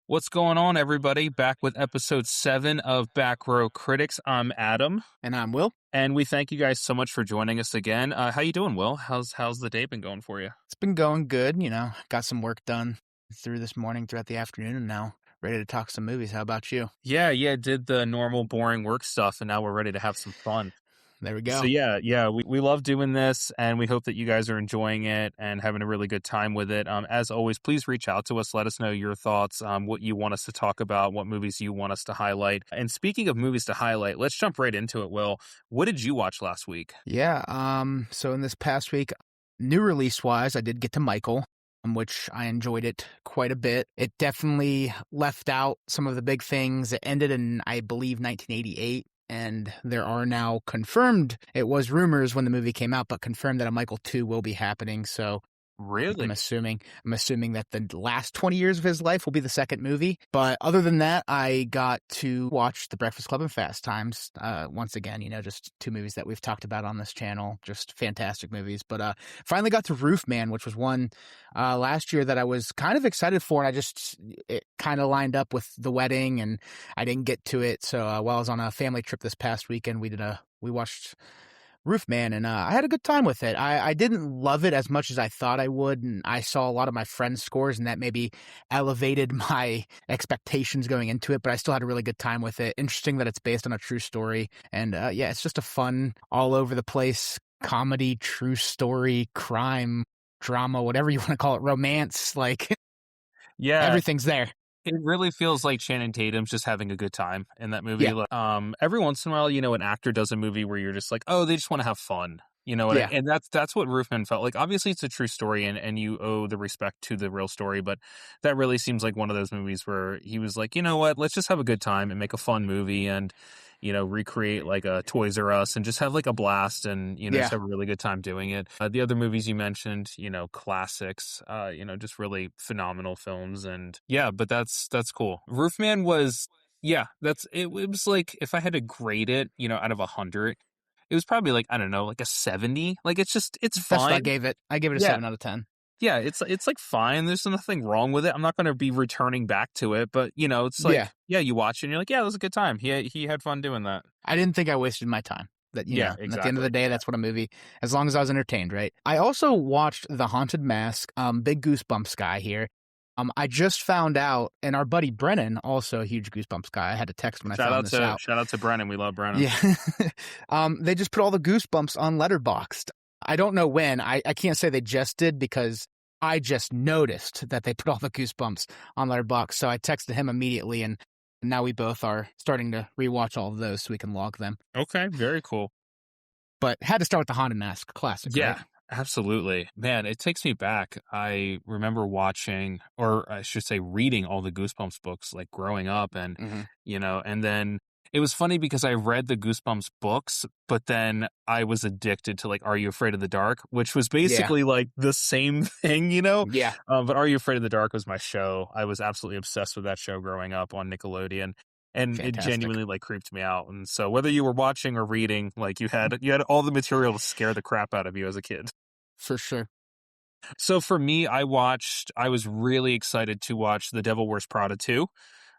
What's going on, everybody? Back with episode 7 of Back Row Critics. I'm Adam, And I'm Will. and we thank you guys so much for joining us again. How you doing, Will? How's the day been going for you? It's been going good, got some work done through this morning, throughout the afternoon, and now ready to talk some movies. How about you? Yeah, did the normal boring work stuff, and now we're ready to have some fun. There we So go. we love doing this, and we hope that you guys are enjoying it and having a really good time with it. As always, please reach out to us. Let us know your thoughts, what you want us to talk about, what movies you want us to highlight. And speaking of movies to highlight, let's jump right into it, Will. What did you watch last week? Yeah, so in this past week, new release-wise, I did get to Michael, which I enjoyed it quite a bit. It definitely left out some of the big things. It ended in, I believe, 1988. And there are now confirmed, it was rumors when the movie came out, but confirmed that a Michael 2 will be happening. So I'm Really? assuming that the last 20 years of his life will be the second movie. But other than that, I got to watch The Breakfast Club and Fast Times. Once again, just two movies that we've talked about on this channel. Just fantastic movies. But finally got to Roof Man, which was one last year that I was kind of excited for. And it kind of lined up with the wedding and I didn't get to it. So while I was on a family trip this past weekend, we watched Roof Man, and I had a good time with it. I didn't love it as much as I thought I would, and I saw a lot of my friends' scores, and that maybe elevated my expectations going into it, but I still had a really good time with it. Interesting that it's based on a true story, and yeah, it's just a fun, all-over-the-place comedy, true story, crime, drama, whatever you want to call it, romance, like, Yeah, everything's there. it really feels like Channing Tatum's just having a good time in that movie. Yeah, Like, every once in a while, an actor does a movie where you're just like, oh, they just want to have fun. yeah, And that's what Roofman felt like. Obviously, it's a true story, and you owe the respect to the real story. But that really seems like one of those movies where he was like, you know what, let's just have a good time and make a fun movie, and recreate like a Toys R Us and just have like a blast, and just yeah. have a really good time doing it. The other movies you mentioned, classics, just really phenomenal films, and yeah, but that's cool. Roofman was, yeah, it was like, if I had to grade it, out of 100, it was probably like, I don't know, like a 70. Like, it's That's what I fine. gave it. I gave it a Yeah. 7 out of 10. Yeah, it's like fine. There's nothing wrong with it. I'm not going to be returning back to it, but it's like, Yeah. yeah, you watch it and you're like, yeah, it was a good time. He had fun doing that. I didn't think I wasted my time. Yeah, And at the end of the exactly. day, that's what a movie, as long as I was entertained, right? I also watched The Haunted Mask, big Goosebumps guy here. I just found out, and our buddy Brennan, also a huge Goosebumps guy. I had to text when I found this out. Shout out to Brennan. We love Brennan. Yeah. They just put all the Goosebumps on Letterboxd. I don't know when. I can't say they just did because I just noticed that they put all the Goosebumps on Letterboxd. So I texted him immediately, and now we both are starting to rewatch all of those so we can log them. Okay, very cool. But had to start with the Haunted Mask classic, Yeah, right? absolutely. Man, it takes me back. I remember watching, or I should say reading, all the Goosebumps books like growing up, and Mm-hmm. and then it was funny because I read the Goosebumps books, but then I was addicted to like Are You Afraid of the Dark, which was Yeah, basically like the same thing. yeah, But Are You Afraid of the Dark was my show. I was absolutely obsessed with that show growing up on Nickelodeon. And it fantastic genuinely like creeped me out. And so whether you were watching or reading, like you had all the material to scare the crap out of you as a kid. for sure. So for me, I was really excited to watch The Devil Wears Prada 2.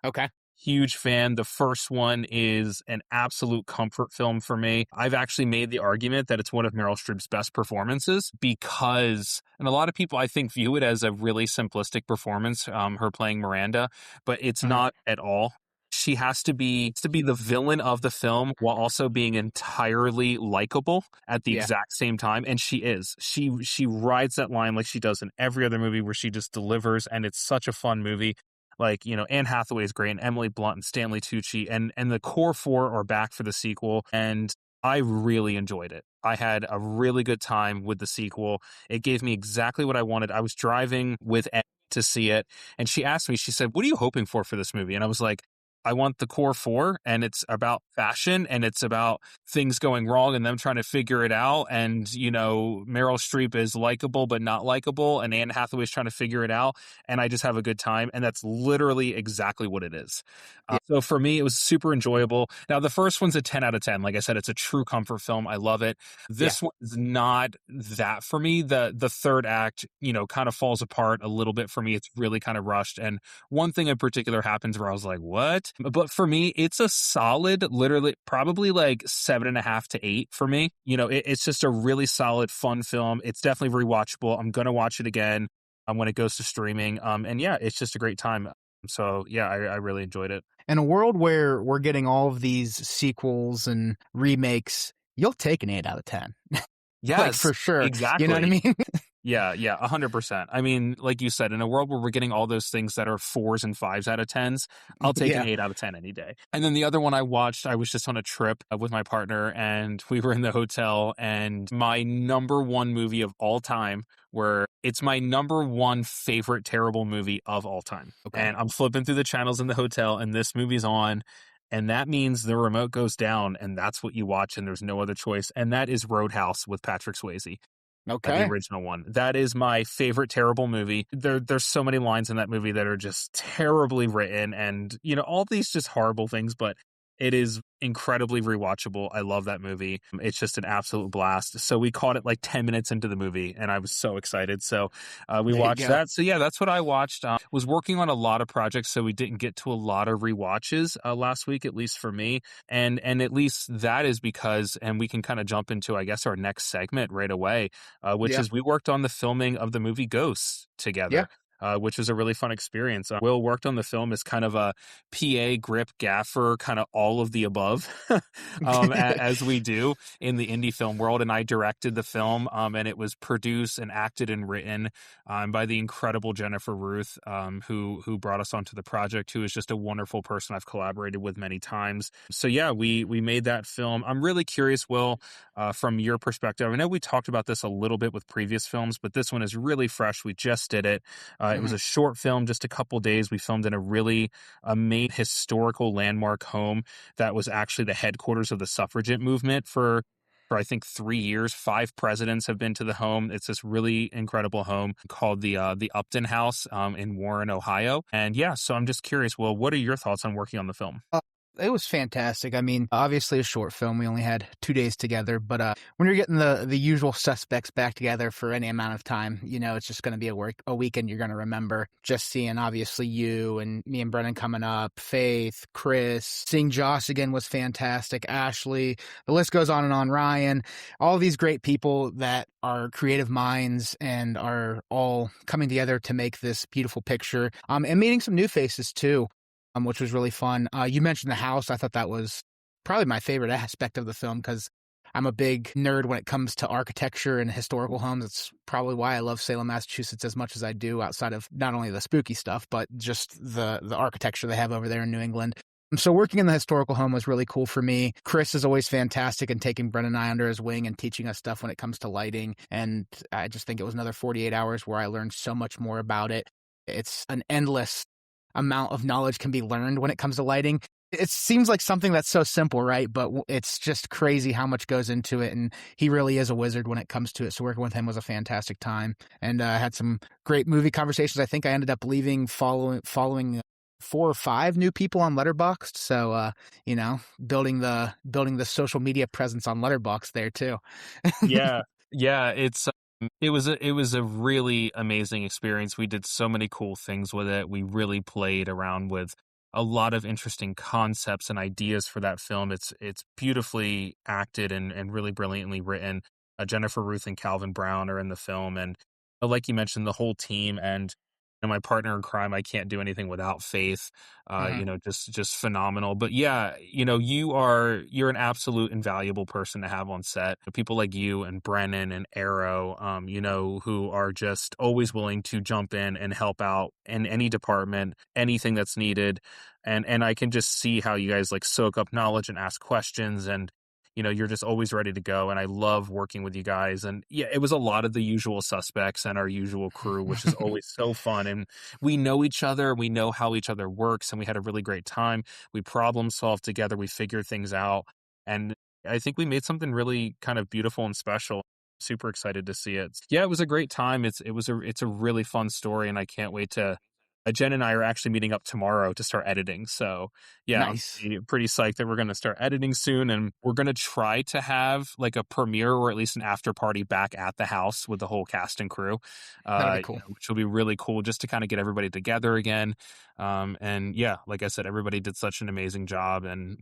Okay, Huge fan. The first one is an absolute comfort film for me. I've actually made the argument that it's one of Meryl Streep's best performances because, and a lot of people I think view it as a really simplistic performance, her playing Miranda, but it's uh-huh. not at all. She has to be the villain of the film while also being entirely likable at the Yeah, exact same time, and she is. She rides that line like she does in every other movie where she just delivers, and it's such a fun movie. Like, Anne Hathaway is great, and Emily Blunt and Stanley Tucci, and the core four are back for the sequel, and I really enjoyed it. I had a really good time with the sequel. It gave me exactly what I wanted. I was driving with Ed to see it, and she asked me, she said, "What are you hoping for this movie?" And I was like, I want the core four, and it's about fashion, and it's about things going wrong and them trying to figure it out. And, Meryl Streep is likable, but not likable. And Anne Hathaway's trying to figure it out. And I just have a good time. And that's literally exactly what it is. Yeah. So for me, it was super enjoyable. Now, the first one's a 10 out of 10. Like I said, it's a true comfort film. I love it. Yeah. This one is not that for me. The third act, kind of falls apart a little bit for me. It's really kind of rushed. And one thing in particular happens where I was like, what? But for me, it's a solid, literally, probably like 7.5 to 8 for me. It's just a really solid, fun film. It's definitely rewatchable. I'm going to watch it again when it goes to streaming. And yeah, it's just a great time. So yeah, I really enjoyed it. In a world where we're getting all of these sequels and remakes, you'll take an 8 out of 10. Like, Yes, for sure. You know what I exactly. mean? Yeah, 100%. I mean, like you said, in a world where we're getting all those things that are 4s and 5s out of 10s, I'll take an Yeah. 8 out of 10 any day. And then the other one I watched, I was just on a trip with my partner, and we were in the hotel, and my number one movie of all time, where it's my number one favorite terrible movie of all time. Okay. And I'm flipping through the channels in the hotel, and this movie's on. And that means the remote goes down, and that's what you watch, and there's no other choice. And that is Roadhouse with Patrick Swayze. The Okay. original one. That is my favorite terrible movie. There's so many lines in that movie that are just terribly written, and all these just horrible things, but it is incredibly rewatchable. I love that movie. It's just an absolute blast. So we caught it like 10 minutes into the movie, and I was so excited. So we There you watched go. that. So yeah, that's what I watched. Was working on a lot of projects, so we didn't get to a lot of rewatches last week, at least for me. And at least that is because, and we can kind of jump into, I guess, our next segment right away, which Yeah. is we worked on the filming of the movie Ghosts Yeah. together. Which was a really fun experience. Will worked on the film as kind of a PA, grip, gaffer, kind of all of the above, as we do in the indie film world. And I directed the film, and it was produced and acted and written by the incredible Jennifer Ruth, who brought us onto the project, who is just a wonderful person I've collaborated with many times. So yeah, we made that film. I'm really curious, Will, from your perspective. I know we talked about this a little bit with previous films, but this one is really fresh. We just did it. It was a short film, just a couple days. We filmed in a really amazing historical landmark home that was actually the headquarters of the suffragette movement for I think 3 years. 5 presidents have been to the home. It's this really incredible home called the Upton House in Warren, Ohio. And yeah, so I'm just curious, Will, what are your thoughts on working on the film? It was fantastic. I mean, obviously a short film. We only had 2 days together, but when you're getting the usual suspects back together for any amount of time, it's just going to be a weekend you're going to remember. Just seeing obviously you and me and Brennan coming up, Faith, Chris, seeing Josh again was fantastic. Ashley, the list goes on and on. Ryan, all these great people that are creative minds and are all coming together to make this beautiful picture. And meeting some new faces too. Which was really fun. You mentioned the house. I thought that was probably my favorite aspect of the film because I'm a big nerd when it comes to architecture and historical homes. It's probably why I love Salem, Massachusetts as much as I do, outside of not only the spooky stuff, but just the architecture they have over there in New England. So working in the historical home was really cool for me. Chris is always fantastic in taking Brennan and I under his wing and teaching us stuff when it comes to lighting. And I just think it was another 48 hours where I learned so much more about it. It's an endless amount of knowledge can be learned when it comes to lighting. It seems like something that's so simple, right? But it's just crazy how much goes into it. And he really is a wizard when it comes to it. So working with him was a fantastic time. And I had some great movie conversations. I think I ended up leaving following 4 or 5 new people on Letterboxd. So, building the social media presence on Letterboxd there too. Yeah. Yeah, it was a really amazing experience. We did so many cool things with it. We really played around with a lot of interesting concepts and ideas for that film. It's beautifully acted and really brilliantly written. Jennifer Ruth and Calvin Brown are in the film, and like you mentioned, the whole team and my partner in crime. I can't do anything without Faith. Mhm. Just phenomenal. But yeah, you're an absolute invaluable person to have on set. People like you and Brennan and Arrow, who are just always willing to jump in and help out in any department, anything that's needed. And I can just see how you guys like soak up knowledge and ask questions, and you're just always ready to go. And I love working with you guys. And yeah, it was a lot of the usual suspects and our usual crew, which is always so fun. And we know each other, we know how each other works, and we had a really great time. We problem solved together, we figured things out. And I think we made something really kind of beautiful and special. Super excited to see it. Yeah, it was a great time. It's a really fun story, and I can't wait to. Jen and I are actually meeting up tomorrow to start editing. So yeah, I'm Nice. pretty psyched that we're going to start editing soon, and we're going to try to have like a premiere or at least an after party back at the house with the whole cast and crew, That'll be cool. which will be really cool just to kind of get everybody together again. And yeah, like I said, everybody did such an amazing job, and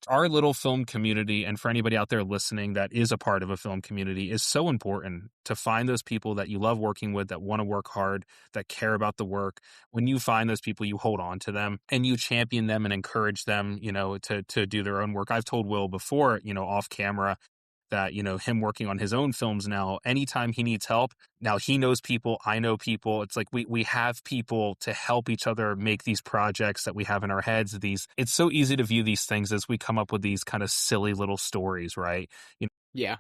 our little film community, and for anybody out there listening that is a part of a film community, is so important to find those people that you love working with, that want to work hard, that care about the work. When you find those people, you hold on to them and you champion them and encourage them, to do their own work. I've told Will before, off camera, that, him working on his own films now, anytime he needs help, now he knows people, I know people. It's like we have people to help each other make these projects that we have in our heads. It's so easy to view these things as we come up with these kind of silly little stories, right? Yeah.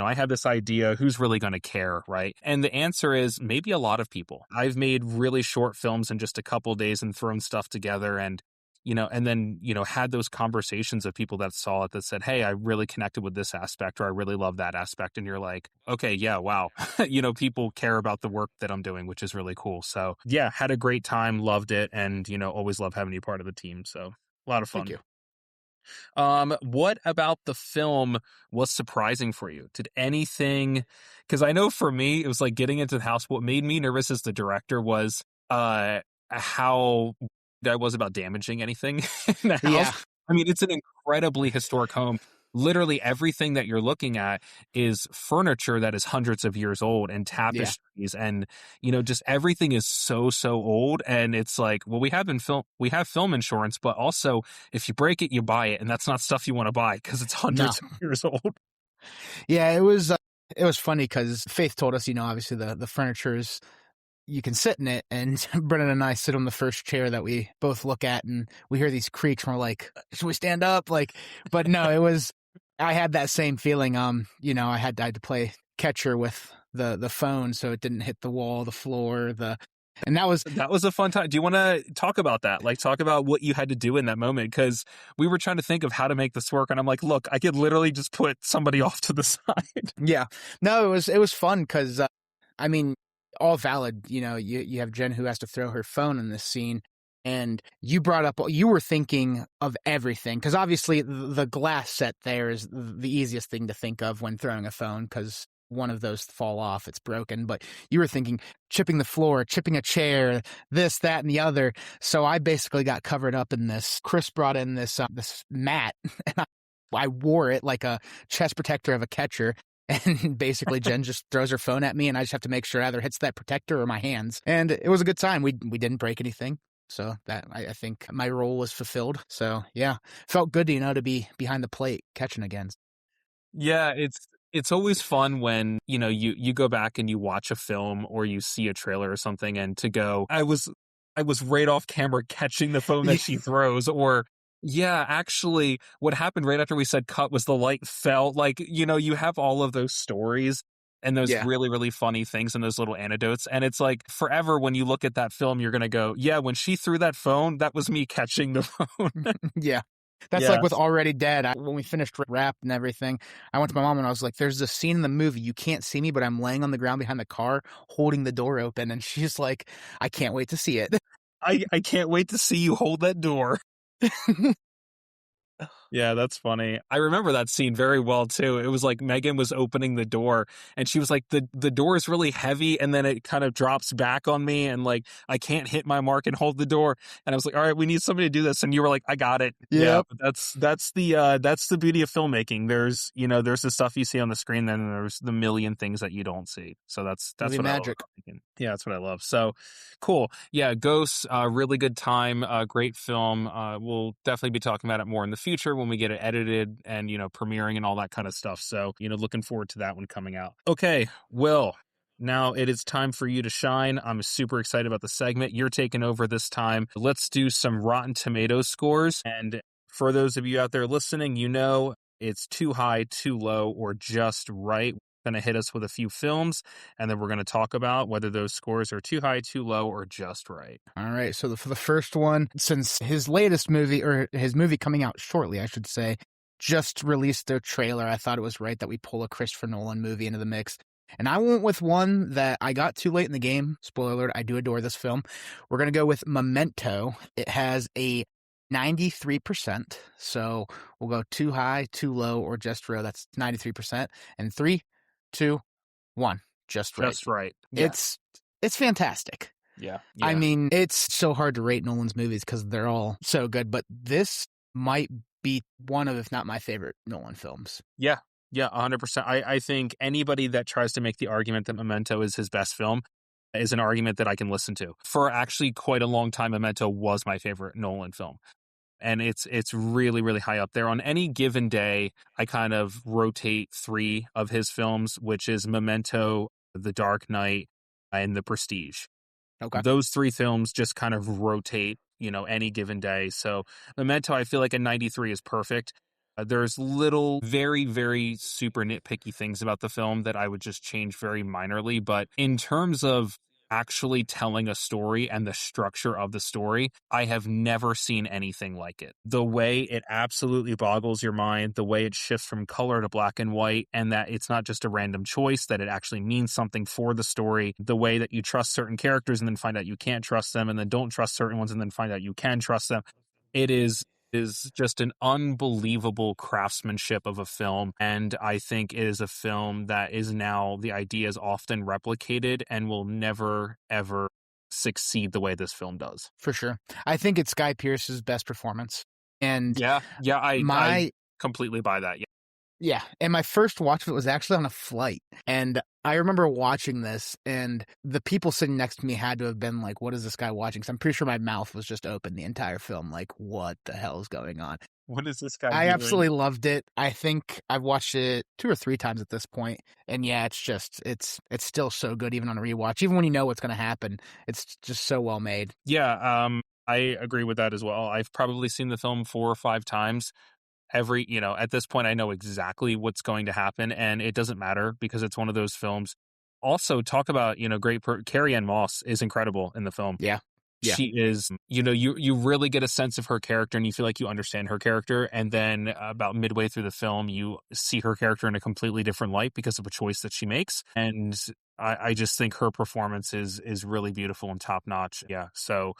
I have this idea, who's really going to care, right? And the answer is maybe a lot of people. I've made really short films in just a couple days and thrown stuff together, and then, had those conversations of people that saw it that said, hey, I really connected with this aspect, or I really love that aspect. And you're like, okay, yeah, wow. People care about the work that I'm doing, which is really cool. So yeah, had a great time, loved it. And, always love having you part of the team. So a lot of Thank fun. you. What about the film was surprising for you? Did anything, because I know for me, it was like getting into the house. What made me nervous as the director was how I was about damaging anything in the Yeah. house. I mean, it's an incredibly historic home. Literally everything that you're looking at is furniture that is hundreds of years old, and Yeah. tapestries, and just everything is so old. And it's like, well, we have film insurance, but also if you break it, you buy it, and that's not stuff you want to buy because it's No. hundreds of years old. Yeah, it was funny because Faith told us, obviously the furniture's you can sit in it, and Brennan and I sit on the first chair that we both look at, and we hear these creaks, and we're like, should we stand up? Like, but no, I had that same feeling. I had to play catcher with the phone so it didn't hit the wall, the floor, and That was a fun time. Do you want to talk about that? Like, talk about what you had to do in that moment, because we were trying to think of how to make this work, and I'm like, look, I could literally just put somebody off to the side. yeah. No, it was fun because, I mean, all valid. You have Jen who has to throw her phone in this scene, and you were thinking of everything because obviously the glass set there is the easiest thing to think of when throwing a phone because one of those fall off, it's broken. But you were thinking chipping the floor, chipping a chair, this, that, and the other. So I basically got covered up in this. Chris brought in this mat, and I wore it like a chest protector of a catcher. And basically, Jen just throws her phone at me, and I just have to make sure it either hits that protector or my hands. And it was a good time. We didn't break anything. So that I think my role was fulfilled. So yeah, felt good, to be behind the plate catching again. Yeah, it's always fun when, you go back and you watch a film or you see a trailer or something, and to go, I was right off camera catching the phone that she throws. Or yeah, actually what happened right after we said cut was the light fell. Like, you have all of those stories and those Yeah. really, really funny things and those little anecdotes. And it's like forever when you look at that film, you're going to go, yeah, when she threw that phone, that was me catching the phone. Yeah. That's Yeah. like with Already Dead. When we finished wrap and everything, I went to my mom and I was like, there's this scene in the movie. You can't see me, but I'm laying on the ground behind the car holding the door open. And she's like, I can't wait to see it. I can't wait to see you hold that door. Yeah, that's funny. I remember that scene very well too. It was like Megan was opening the door and she was like, the door is really heavy, and then it kind of drops back on me, and like I can't hit my mark and hold the door. And I was like, all right, we need somebody to do this. And you were like, I got it. Yeah, Yep. but that's the beauty of filmmaking. There's there's the stuff you see on the screen, then there's the million things that you don't see. So that's Movie what magic. I love about filmmaking. Yeah, that's what I love. So cool. Yeah, Ghosts, really good time, great film. We'll definitely be talking about it more in the future when we get it edited and, premiering and all that kind of stuff. So, looking forward to that one coming out. Okay, Will, now it is time for you to shine. I'm super excited about the segment. You're taking over this time. Let's do some Rotten Tomatoes scores. And for those of you out there listening, It's too high, too low, or just right. Going to hit us with a few films, and then we're going to talk about whether those scores are too high, too low, or just right. All right. So for the first one, since his latest movie, or his movie coming out shortly, I should say, just released their trailer, I thought it was right that we pull a Christopher Nolan movie into the mix. And I went with one that I got too late in the game. Spoiler alert, I do adore this film. We're going to go with Memento. It has a 93%. So we'll go too high, too low, or just right. That's 93%. And 3, 2, 1, just right. Just right. Yeah. It's fantastic. Yeah. I mean, it's so hard to rate Nolan's movies because they're all so good, but this might be one of, if not my favorite Nolan films. Yeah. Yeah, 100%. I think anybody that tries to make the argument that Memento is his best film is an argument that I can listen to. For actually quite a long time, Memento was my favorite Nolan film. And it's really, really high up there. On any given day, I kind of rotate 3 of his films, which is Memento, The Dark Knight, and The Prestige. Okay. Those 3 films just kind of rotate, any given day. So Memento, I feel like a 93 is perfect. There's little, very, very super nitpicky things about the film that I would just change very minorly. But in terms of actually telling a story and the structure of the story, I have never seen anything like it. The way it absolutely boggles your mind, the way it shifts from color to black and white, and that it's not just a random choice, that it actually means something for the story, the way that you trust certain characters and then find out you can't trust them, and then don't trust certain ones and then find out you can trust them. It is just an unbelievable craftsmanship of a film. And I think it is a film that is now, the idea is often replicated and will never, ever succeed the way this film does. For sure. I think it's Guy Pearce's best performance. And I completely buy that. Yeah. Yeah, and my first watch of it was actually on a flight, and I remember watching this, and the people sitting next to me had to have been like, what is this guy watching? Because I'm pretty sure my mouth was just open the entire film, like, what the hell is going on? What is this guy I doing? absolutely loved it. I think I've watched it 2 or 3 times at this point, and yeah, it's still so good even on a rewatch. Even when you know what's going to happen, it's just so well made. Yeah, I agree with that as well. I've probably seen the film 4 or 5 times. At this point, I know exactly what's going to happen, and it doesn't matter because it's one of those films. Also, talk about, Carrie-Anne Moss is incredible in the film. Yeah. She is, you really get a sense of her character and you feel like you understand her character. And then about midway through the film, you see her character in a completely different light because of a choice that she makes. And I just think her performance is really beautiful and top notch. Yeah. So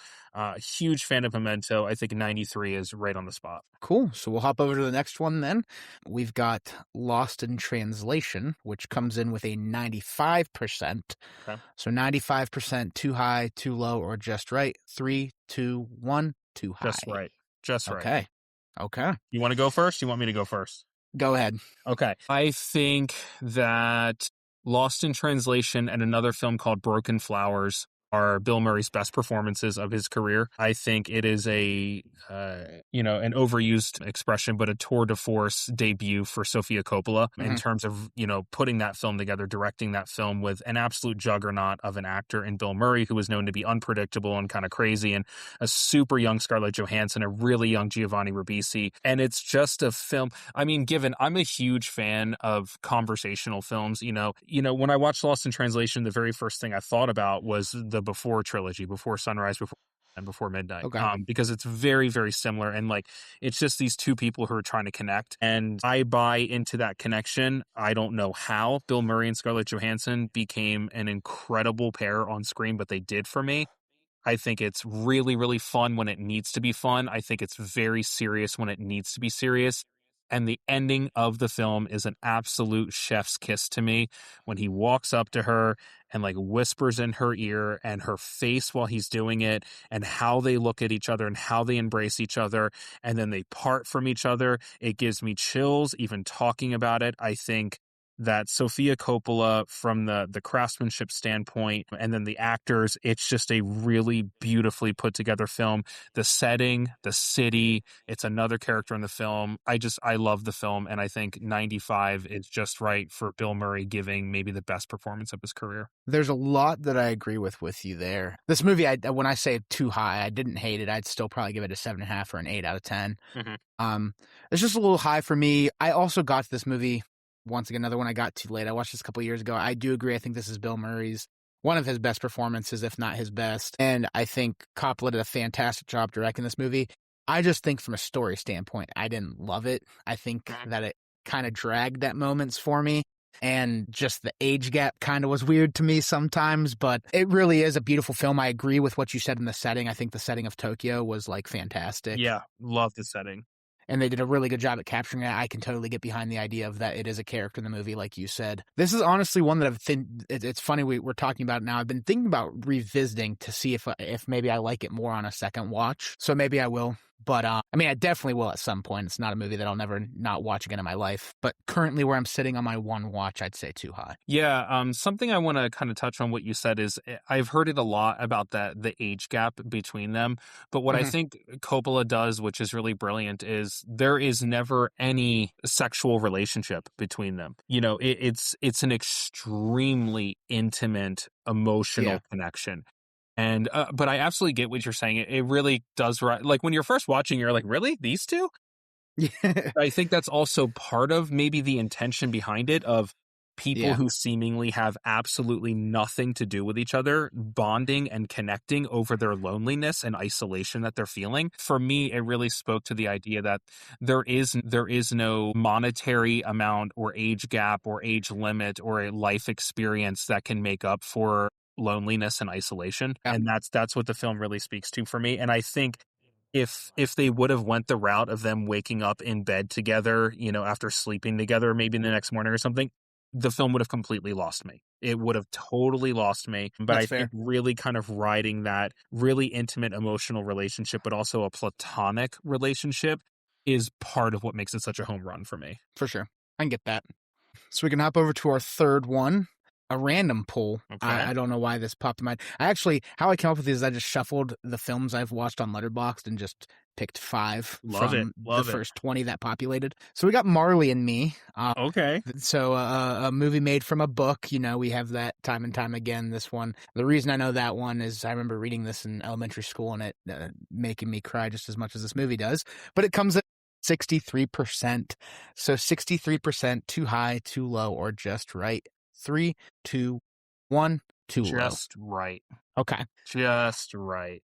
huge fan of Memento. I think 93 is right on the spot. Cool. So we'll hop over to the next one then. We've got Lost in Translation, which comes in with a 95%. Okay. So 95% too high, too low, or just right. 3, 2, 1, too high. Just right. Just right. Okay. You want to go first? You want me to go first? Go ahead. Okay. I think that Lost in Translation and another film called Broken Flowers are Bill Murray's best performances of his career. I think it is an overused expression, but a tour de force debut for Sofia Coppola in terms of, putting that film together, directing that film with an absolute juggernaut of an actor in Bill Murray, who was known to be unpredictable and kind of crazy, and a super young Scarlett Johansson, a really young Giovanni Ribisi. And it's just a film. I mean, I'm a huge fan of conversational films. When I watched Lost in Translation, the very first thing I thought about was the Before trilogy, Before Sunrise, Before Midnight, because it's very, very similar, and it's just these two people who are trying to connect, and I buy into that connection. I don't know how Bill Murray and Scarlett Johansson became an incredible pair on screen, but they did for me. I think it's really, really fun when it needs to be fun. I think it's very serious when it needs to be serious. And the ending of the film is an absolute chef's kiss to me when he walks up to her and whispers in her ear, and her face while he's doing it, and how they look at each other and how they embrace each other, and then they part from each other. It gives me chills even talking about it. I think that Sofia Coppola, from the craftsmanship standpoint, and then the actors, it's just a really beautifully put together film. The setting, the city, it's another character in the film. I love the film, and I think 95 is just right for Bill Murray giving maybe the best performance of his career. There's a lot that I agree with you there. This movie, when I say too high, I didn't hate it. I'd still probably give it a 7.5 or an 8 out of 10. It's just a little high for me. I also got to this movie, once again, another one I got too late. I watched this a couple years ago. I do agree. I think this is Bill Murray's, one of his best performances, if not his best. And I think Coppola did a fantastic job directing this movie. I just think from a story standpoint, I didn't love it. I think that it kind of dragged at moments for me. And just the age gap kind of was weird to me sometimes, but it really is a beautiful film. I agree with what you said in the setting. I think the setting of Tokyo was like fantastic. Yeah, love the setting. And they did a really good job at capturing it. I can totally get behind the idea of that it is a character in the movie, like you said. This is honestly one that it's funny we're talking about it now. I've been thinking about revisiting to see if maybe I like it more on a second watch. So maybe I will. But, I mean, I definitely will at some point. It's not a movie that I'll never not watch again in my life. But currently where I'm sitting on my one watch, I'd say too high. Yeah, something I want to kind of touch on what you said is I've heard it a lot about the age gap between them. But what I think Coppola does, which is really brilliant, is there is never any sexual relationship between them. You know, it's an extremely intimate, emotional connection. And but I absolutely get what you're saying. It really does. Like when you're first watching, you're like, really? These two? Yeah. I think that's also part of maybe the intention behind it, of people who seemingly have absolutely nothing to do with each other bonding and connecting over their loneliness and isolation that they're feeling. For me, it really spoke to the idea that there is no monetary amount or age gap or age limit or a life experience that can make up for loneliness and isolation. And that's what the film really speaks to for me. And I think if they would have went the route of them waking up in bed together, you know, after sleeping together, maybe the next morning or something, the film would have completely lost me. It would have totally lost me. But That's I think really kind of riding that really intimate emotional relationship, but also a platonic relationship, is part of what makes it such a home run for me. For sure. I can get that. So we can hop over to our third one. A random pull. Okay. I don't know why this popped in my mind. How I came up with these is I just shuffled the films I've watched on Letterboxd and just picked 5 from the first 20 that populated. So we got Marley and Me. Okay. So a movie made from a book. You know, we have that time and time again. This one, the reason I know that one is I remember reading this in elementary school and it making me cry just as much as this movie does. But it comes at 63%. So 63%, too high, too low, or just right. 3, 2, 1, too low. Just right. Okay. Just right.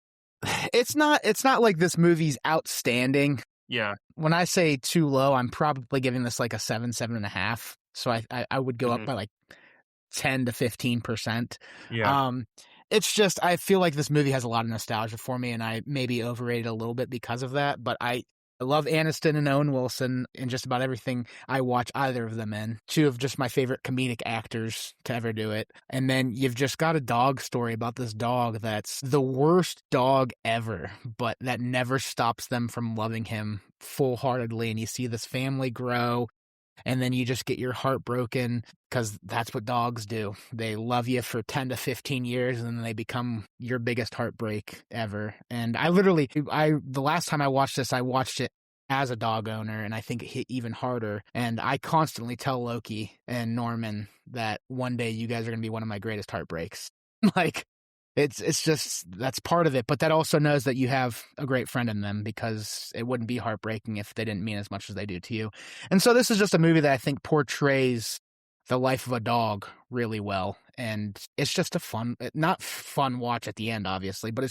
It's not like this movie's outstanding. Yeah. When I say too low, I'm probably giving this like a 7.5. So I would go up by like 10 to 15%. Yeah. It's just, I feel like this movie has a lot of nostalgia for me, and I maybe overrated a little bit because of that, but I love Aniston and Owen Wilson in just about everything I watch either of them in. 2 of just my favorite comedic actors to ever do it. And then you've just got a dog story about this dog that's the worst dog ever, but that never stops them from loving him full-heartedly. And you see this family grow, and then you just get your heart broken because that's what dogs do. They love you for 10 to 15 years, and then they become your biggest heartbreak ever. And the last time I watched this, I watched it as a dog owner, and I think it hit even harder. And I constantly tell Loki and Norman that one day you guys are going to be one of my greatest heartbreaks. Like, it's just, that's part of it. But that also knows that you have a great friend in them, because it wouldn't be heartbreaking if they didn't mean as much as they do to you. And so this is just a movie that I think portrays the life of a dog really well. And it's just not fun watch at the end, obviously, but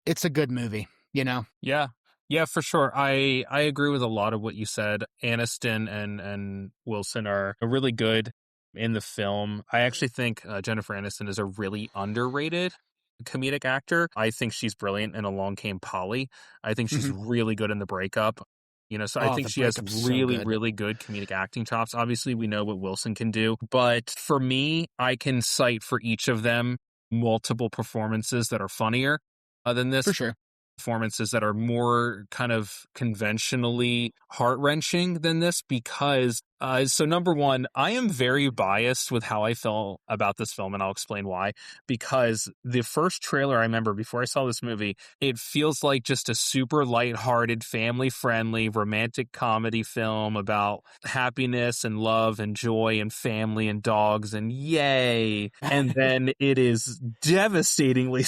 it's a good movie, you know? Yeah. Yeah, for sure. I agree with a lot of what you said. Aniston and Wilson are really good in the film. I actually think Jennifer Aniston is a really underrated comedic actor. I think she's brilliant in Along Came Polly. I think she's really good in The Breakup. You know, so I think she has really, really good comedic acting chops. Obviously, we know what Wilson can do. But for me, I can cite for each of them multiple performances that are funnier than this. For sure. performances that are more kind of conventionally heart-wrenching than this because so number one, I am very biased with how I felt about this film, and I'll explain why. Because the first trailer I remember before I saw this movie, it feels like just a super lighthearted, family-friendly, romantic comedy film about happiness and love and joy and family and dogs and yay. And then it is devastatingly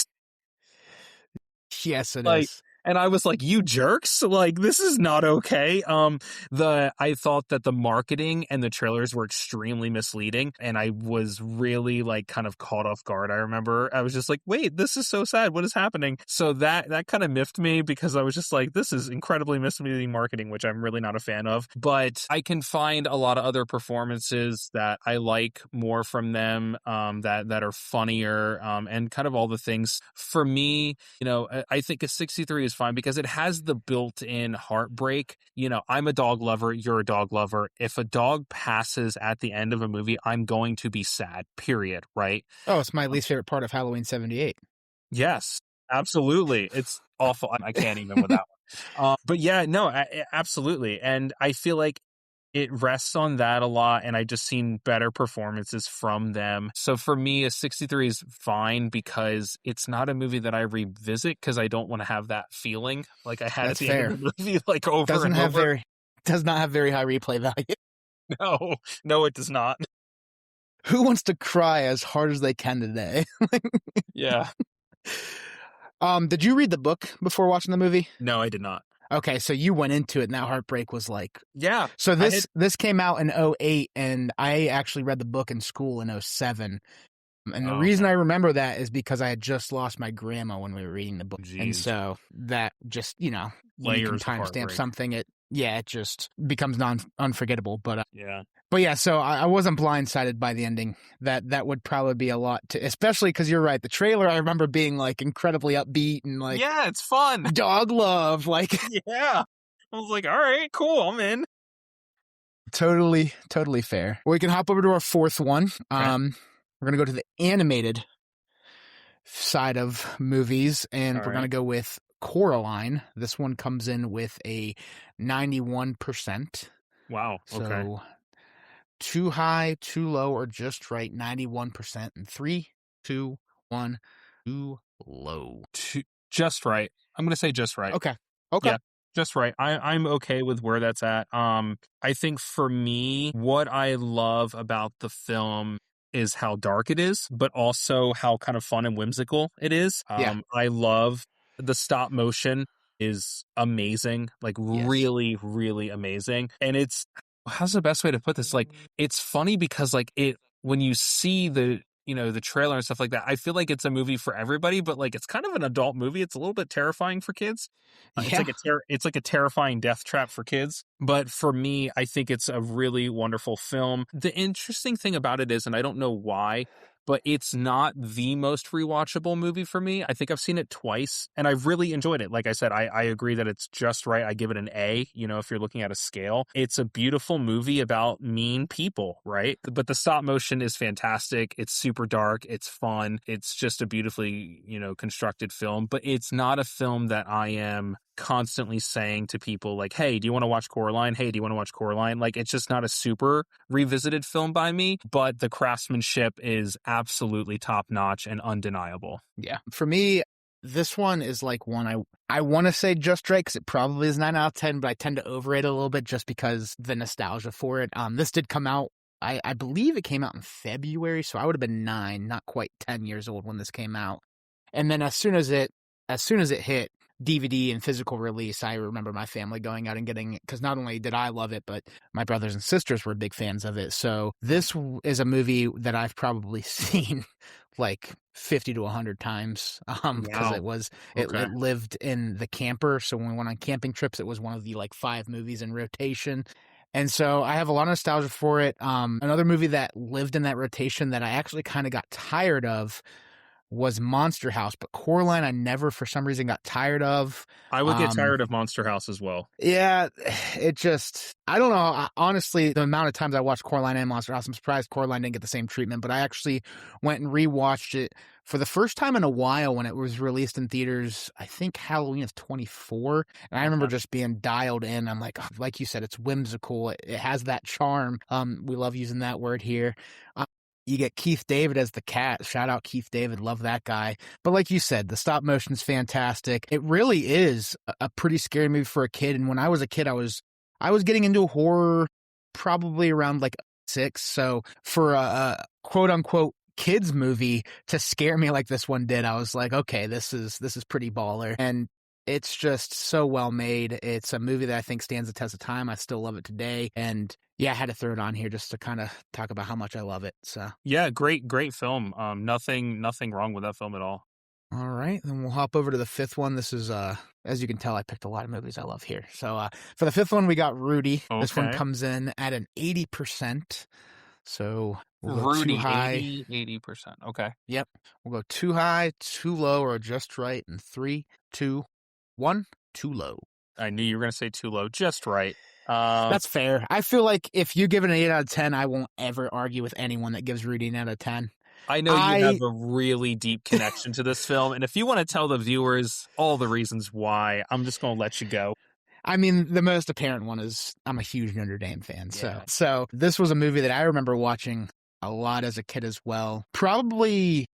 Yes, it like, is. and I was like, "You jerks! Like, this is not okay." I thought that the marketing and the trailers were extremely misleading, and I was really like kind of caught off guard. I remember I was just like, "Wait, this is so sad. What is happening?" So that kind of miffed me because I was just like, "This is incredibly misleading marketing," which I'm really not a fan of. But I can find a lot of other performances that I like more from them, that are funnier, and kind of all the things for me. I think a 63 is fine because it has the built-in heartbreak. I'm a dog lover, you're a dog lover. If a dog passes at the end of a movie, I'm going to be sad, period, right? Oh, it's my least favorite part of Halloween 78. Yes, absolutely. It's awful. I can't even with that one. But yeah, no, absolutely. And I feel like it rests on that a lot, and I just seen better performances from them. So for me, a 63 is fine because it's not a movie that I revisit because I don't want to have that feeling like I had at That's the end of fair. the movie, like over Doesn't and have over. does not have very high replay value. No, no, it does not. Who wants to cry as hard as they can today? Yeah. Did you read the book before watching the movie? No, I did not. Okay, so you went into it and that heartbreak was like Yeah. so I had, this came out in '08, and I actually read the book in school in '07. And the oh, reason okay. I remember that is because I had just lost my grandma when we were reading the book. And Jeez. so that just, when you can Layers of timestamp heartbreak. something, it just becomes unforgettable. Yeah. But yeah, so I wasn't blindsided by the ending. That would probably be a lot to, especially because you're right. The trailer I remember being like incredibly upbeat and like Yeah, it's fun. dog love, like Yeah. I was like, all right, cool, I'm in. totally fair. We can hop over to our fourth one. Okay. We're gonna go to the animated side of movies, and All we're gonna right. go with Coraline. This one comes in with a 91%. Wow. Okay. So too high, too low, or just right, 91%. And 3, 2, 1, too low. Just right. I'm gonna say just right. Okay. Okay. Yeah, just right. I'm okay with where that's at. I think for me, what I love about the film is how dark it is, but also how kind of fun and whimsical it is. Yeah. I love the stop motion is amazing, like Yes. really, really amazing. And it's how's the best way to put this? Like it's funny because like it when you see the trailer and stuff like that, I feel like it's a movie for everybody, but like it's kind of an adult movie. It's a little bit terrifying for kids. Yeah. It's like a terrifying death trap for kids. But for me, I think it's a really wonderful film. The interesting thing about it is, and I don't know why, but it's not the most rewatchable movie for me. I think I've seen it twice and I've really enjoyed it. Like I said, I agree that it's just right. I give it an A, if you're looking at a scale. It's a beautiful movie about mean people, right? But the stop motion is fantastic. It's super dark. It's fun. It's just a beautifully, constructed film, but it's not a film that I am constantly saying to people like, hey, do you want to watch Coraline? Hey, do you want to watch Coraline? Like, it's just not a super revisited film by me, but the craftsmanship is absolutely top notch and undeniable. Yeah. For me, this one is like one I want to say just right because it probably is 9 out of 10, but I tend to overrate it a little bit just because the nostalgia for it. This did come out. I believe it came out in February, so I would have been 9, not quite 10 years old when this came out. And then as soon as it hit DVD and physical release, I remember my family going out and getting it because not only did I love it, but my brothers and sisters were big fans of it. So this is a movie that I've probably seen like 50 to 100 times because Wow. it Okay. lived in the camper. So when we went on camping trips, it was one of the like 5 movies in rotation. And so I have a lot of nostalgia for it. Another movie that lived in that rotation that I actually kind of got tired of was Monster House, but Coraline I never for some reason got tired of. I would get tired of Monster House as well. Yeah, it just, I don't know. Honestly, the amount of times I watched Coraline and Monster House, I'm surprised Coraline didn't get the same treatment, but I actually went and rewatched it for the first time in a while when it was released in theaters. I think Halloween of 24. And I remember Okay. just being dialed in. I'm like you said, it's whimsical. It has that charm. We love using that word here. You get Keith David as the cat. Shout out Keith David. Love that guy. But like you said, the stop motion's fantastic. It really is a pretty scary movie for a kid. And when I was a kid, I was getting into horror probably around like 6. So for a quote unquote kids movie to scare me like this one did, I was like, okay, this is pretty baller. And it's just so well made. It's a movie that I think stands the test of time. I still love it today. And yeah, I had to throw it on here just to kind of talk about how much I love it. So Yeah, great film. Nothing wrong with that film at all. all right, then we'll hop over to the fifth one. This is as you can tell, I picked a lot of movies I love here. So for the fifth one, we got Rudy. This one Okay. comes in at an 80%. So we'll go too Rudy, high. 80%. Okay. Yep. We'll go too high, too low, or just right in 3, 2, 1. Too low. I knew you were going to say too low. Just right. That's fair. I feel like if you give it an 8 out of 10, I won't ever argue with anyone that gives Rudy an out of 10. I know you have a really deep connection to this film, and if you want to tell the viewers all the reasons why, I'm just going to let you go. I mean, the most apparent one is I'm a huge Notre Dame fan. Yeah. So this was a movie that I remember watching a lot as a kid as well. Probably,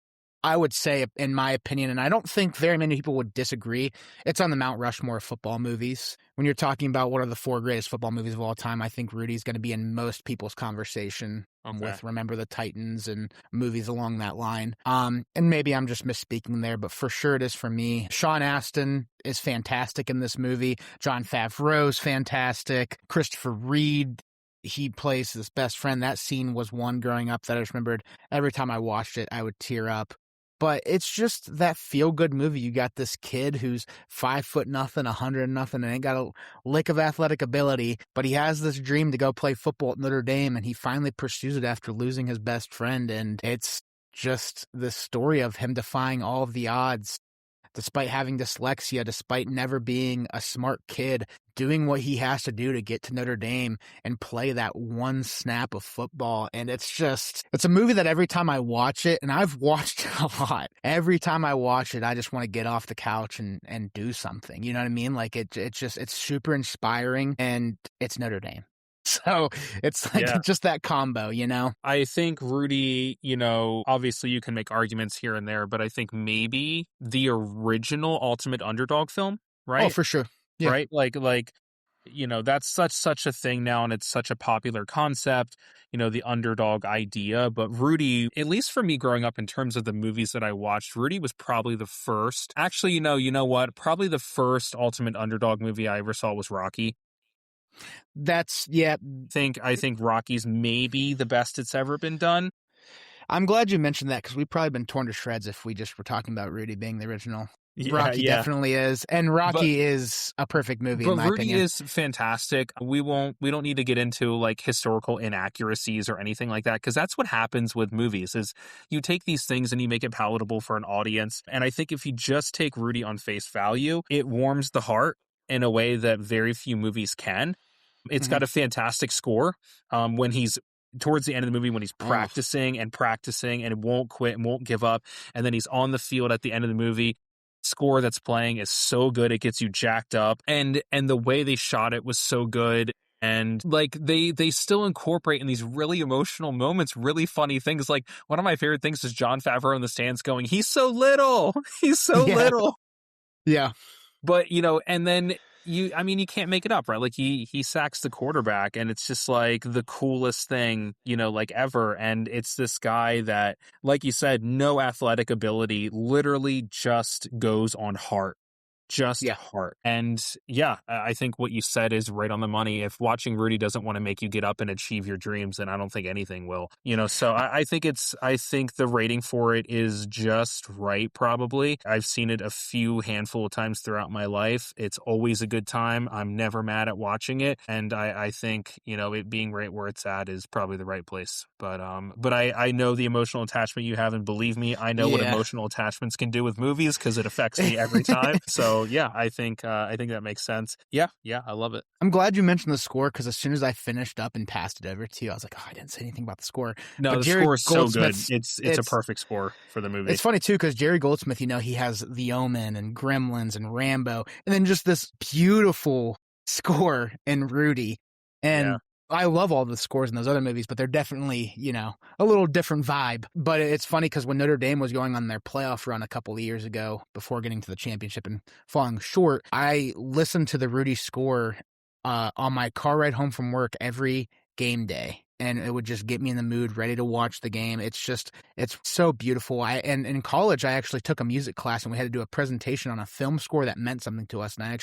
I would say, in my opinion, and I don't think very many people would disagree, it's on the Mount Rushmore of football movies. When you're talking about what are the 4 greatest football movies of all time, I think Rudy's going to be in most people's conversation with Remember the Titans and movies along that line. And maybe I'm just misspeaking there, but for sure it is for me. Sean Astin is fantastic in this movie. Jon Favreau's fantastic. Christopher Reed, he plays his best friend. That scene was one growing up that I just remembered every time I watched it, I would tear up. But it's just that feel-good movie. You got this kid who's 5'0" 100 nothing, and ain't got a lick of athletic ability, but he has this dream to go play football at Notre Dame, and he finally pursues it after losing his best friend. And it's just this story of him defying all of the odds, despite having dyslexia, despite never being a smart kid, doing what he has to do to get to Notre Dame and play that one snap of football. And it's a movie that every time I watch it, and I've watched it a lot, every time I watch it, I just want to get off the couch and do something. You know what I mean? Like it's super inspiring, and it's Notre Dame. So it's like just that combo, you know? I think Rudy, obviously you can make arguments here and there, but I think maybe the original Ultimate Underdog film, right? Oh, for sure. Yeah. Right? That's such a thing now, and it's such a popular concept, the underdog idea. But Rudy, at least for me growing up in terms of the movies that I watched, Rudy was probably the first. Actually, you know what? Probably the first Ultimate Underdog movie I ever saw was Rocky. I think Rocky's maybe the best it's ever been done. I'm glad you mentioned that because we've probably been torn to shreds if we just were talking about Rudy being the original. Rocky definitely is, and Rocky is a perfect movie in my opinion. Rudy is fantastic. We don't need to get into like historical inaccuracies or anything like that, because that's what happens with movies is you take these things and you make it palatable for an audience. And I think if you just take Rudy on face value, it warms the heart in a way that very few movies can. It's got a fantastic score when he's towards the end of the movie, when he's practicing and won't quit and won't give up. And then he's on the field at the end of the movie. Score that's playing is so good. It gets you jacked up. And the way they shot it was so good. And like they still incorporate in these really emotional moments, really funny things. Like one of my favorite things is Jon Favreau in the stands going, "He's so little. He's so little." Yeah. But, and then you can't make it up, right? Like he sacks the quarterback, and it's just like the coolest thing, like ever. And it's this guy that, like you said, no athletic ability, literally just goes on heart. just Yeah. heart. And yeah, I think what you said is right on the money. If watching Rudy doesn't want to make you get up and achieve your dreams, then I don't think anything will. So I think the rating for it is just right, probably. I've seen it a few handful of times throughout my life. It's always a good time. I'm never mad at watching it. And I think, it being right where it's at is probably the right place. But I know the emotional attachment you have, and believe me, I know what Yeah. emotional attachments can do with movies because it affects me every time. So yeah, I think that makes sense. Yeah, I love it. I'm glad you mentioned the score because as soon as I finished up and passed it over to you, I was like, oh, I didn't say anything about the score. No, But the Jerry score is so good. Goldsmith's It's a perfect score for the movie. it's funny too because Jerry Goldsmith, he has The Omen and Gremlins and Rambo, and then just this beautiful score in Rudy. Yeah. And I love all the scores in those other movies, but they're definitely, a little different vibe. But it's funny because when Notre Dame was going on their playoff run a couple of years ago before getting to the championship and falling short, I listened to the Rudy score on my car ride home from work every game day. And it would just get me in the mood, ready to watch the game. It's so beautiful. And in college, I actually took a music class and we had to do a presentation on a film score that meant something to us. And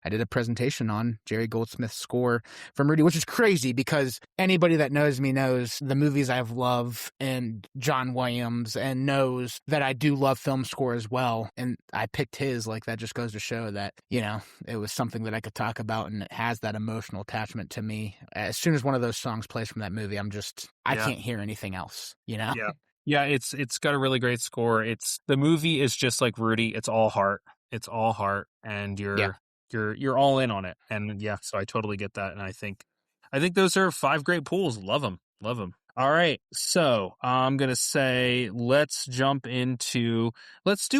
I did a presentation on Jerry Goldsmith's score from Rudy, which is crazy because anybody that knows me knows the movies I've loved and John Williams and knows that I do love film score as well. And I picked his, like that just goes to show that, it was something that I could talk about and it has that emotional attachment to me. As soon as one of those songs plays from that movie, I Yeah. can't hear anything else, Yeah. Yeah, it's got a really great score. The movie is just like Rudy. It's all heart. It's all heart, and Yeah. you're all in on it. And yeah, so I totally get that. And I think those are 5 great pools. Love them. Love them. All right. So I'm going to say, let's do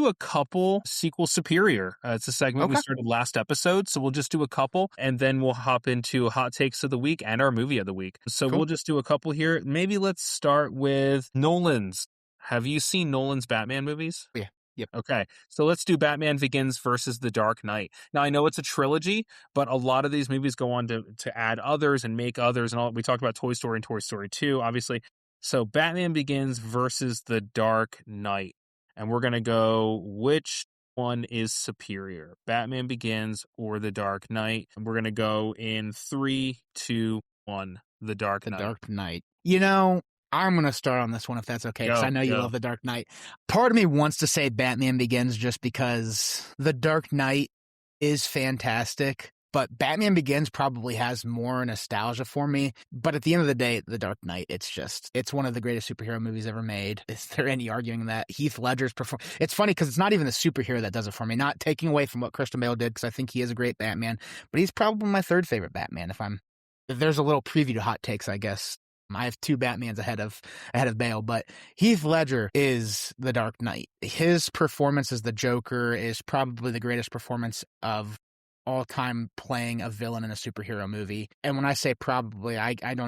a couple sequel superior. It's a segment we Okay. started last episode. So we'll just do a couple and then we'll hop into hot takes of the week and our movie of the week. So Cool. we'll just do a couple here. Maybe let's start with Nolan's. Have you seen Nolan's Batman movies? Yeah. Yep. Okay, so let's do Batman Begins versus The Dark Knight. Now, I know it's a trilogy, but a lot of these movies go on to add others and make others. And all. We talked about Toy Story and Toy Story 2, obviously. So Batman Begins versus The Dark Knight. And we're going to go, which one is superior? Batman Begins or The Dark Knight? And we're going to go in 3, 2, 1. The Dark Knight. The Dark Knight. I'm going to start on this one if that's okay, because I know you love The Dark Knight. Part of me wants to say Batman Begins just because The Dark Knight is fantastic, but Batman Begins probably has more nostalgia for me. But at the end of the day, The Dark Knight, it's one of the greatest superhero movies ever made. Is there any arguing that? Heath Ledger's performance. It's funny because it's not even the superhero that does it for me, not taking away from what Christian Bale did, because I think he is a great Batman, but he's probably my 3rd favorite Batman if there's a little preview to hot takes, I guess. I have 2 Batmans ahead of Bale, but Heath Ledger is the Dark Knight. His performance as the Joker is probably the greatest performance of all time playing a villain in a superhero movie. And when I say probably,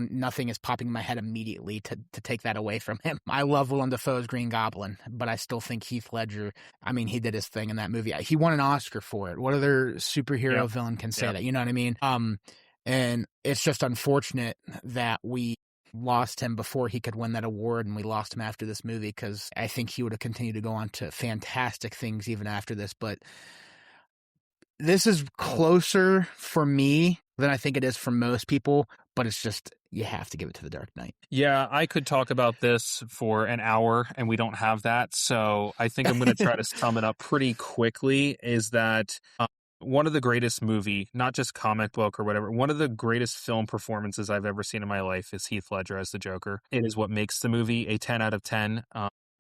nothing is popping in my head immediately to take that away from him. I love Willem Dafoe's Green Goblin, but I still think Heath Ledger, he did his thing in that movie. He won an Oscar for it. What other superhero villain can say that? You know what I mean? And it's just unfortunate that we lost him before he could win that award, and we lost him after this movie, because I think he would have continued to go on to fantastic things even after this. But this is closer for me than I think it is for most people, but it's just, you have to give it to The Dark Knight. Yeah, I could talk about this for an hour, and we don't have that. So I think I'm going to try to sum it up pretty quickly, is that one of the greatest movie, not just comic book or whatever, one of the greatest film performances I've ever seen in my life is Heath Ledger as the Joker. It is what makes the movie a 10 out of 10.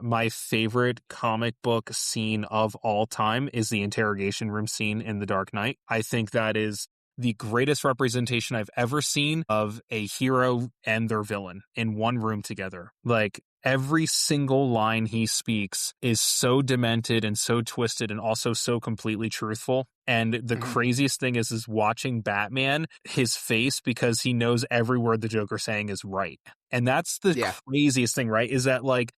My favorite comic book scene of all time is the interrogation room scene in The Dark Knight. I think that is the greatest representation I've ever seen of a hero and their villain in one room together. Like, every single line he speaks is so demented and so twisted and also so completely truthful. And the craziest thing is watching Batman, his face, because he knows every word the Joker's saying is right. And that's the craziest thing, right? Is that, like,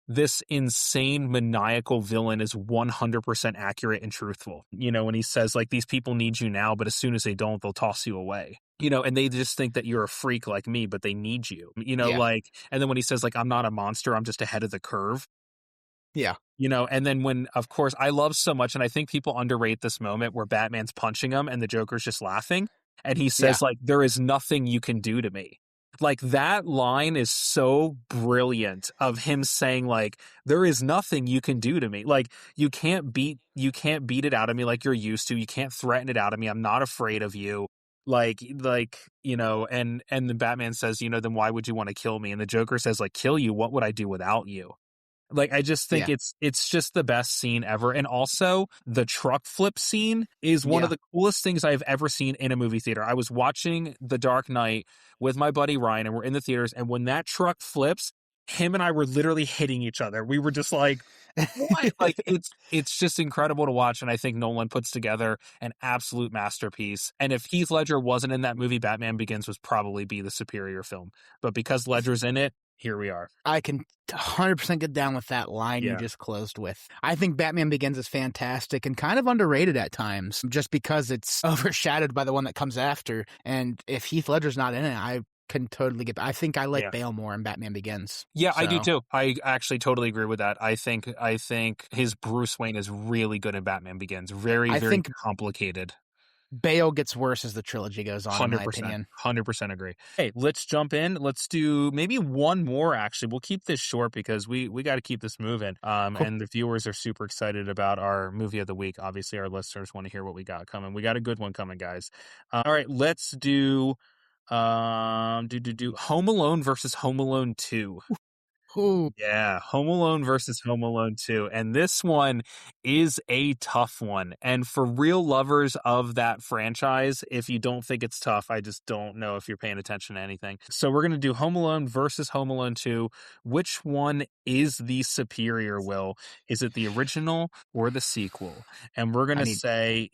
this insane maniacal villain is 100% accurate and truthful. When he says, like, these people need you now, but as soon as they don't, they'll toss you away. And they just think that you're a freak like me, but they need you, like, and then when he says, like, I'm not a monster, I'm just ahead of the curve. Yeah. And then when, of course, I love so much, and I think people underrate this moment where Batman's punching him and the Joker's just laughing, and he Yeah. says, like, there is nothing you can do to me. Like, that line is so brilliant of him saying, like, there is nothing you can do to me. Like, you can't beat it out of me like you're used to. You can't threaten it out of me. I'm not afraid of you. And the Batman says, then why would you want to kill me? And the Joker says, like, kill you? What would I do without you? Like, I just think Yeah. it's just the best scene ever. And also the truck flip scene is one of Yeah. the coolest things I've ever seen in a movie theater. I was watching The Dark Knight with my buddy Ryan, and we're in the theaters, and when that truck flips, him and I were literally hitting each other. We were just like, what? Like, it's just incredible to watch, and I think Nolan puts together an absolute masterpiece. And if Heath Ledger wasn't in that movie, Batman Begins would probably be the superior film. But because Ledger's in it, here we are. I can 100% get down with that line you Yeah. just closed with. I think Batman Begins is fantastic and kind of underrated at times just because it's overshadowed by the one that comes after. And if Heath Ledger's not in it, I can totally I think I like Bale more in Batman Begins. Yeah, I do So, too. I actually totally agree with that. I think his Bruce Wayne is really good in Batman Begins. Very, I very think complicated. Bale gets worse as the trilogy goes on, in my 100%. opinion. 100% agree. Hey, let's jump in. Let's do maybe one more, actually. We'll keep this short because we got to keep this moving. Cool. And the viewers are super excited about our movie of the week. Obviously, our listeners want to hear what we got coming. We got a good one coming, guys. All right, let's do Home Alone versus Home Alone 2. Ooh. Yeah, Home Alone versus Home Alone 2. And this one is a tough one. And for real lovers of that franchise, if you don't think it's tough, I just don't know if you're paying attention to anything. So we're going to do Home Alone versus Home Alone 2. Which one is the superior, Will? Is it the original or the sequel? And we're going to say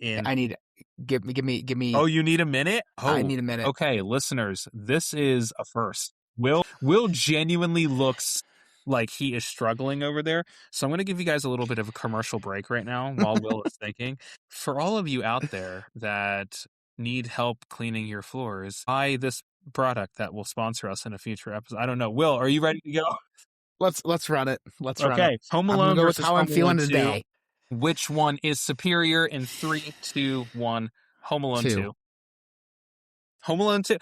give me. Oh, you need a minute? Oh, I need a minute. Okay, listeners, this is a first. Will genuinely looks like he is struggling over there. So I'm going to give you guys a little bit of a commercial break right now while Will is thinking. For all of you out there that need help cleaning your floors, buy this product that will sponsor us in a future episode. I don't know. Will, are you ready to go? Let's run it. Let's run it. Okay, Home I'm gonna Alone go with versus how I'm Home feeling Alone 2. today. Which one is superior in 3, 2, 1? Home Alone 2. Home Alone 2.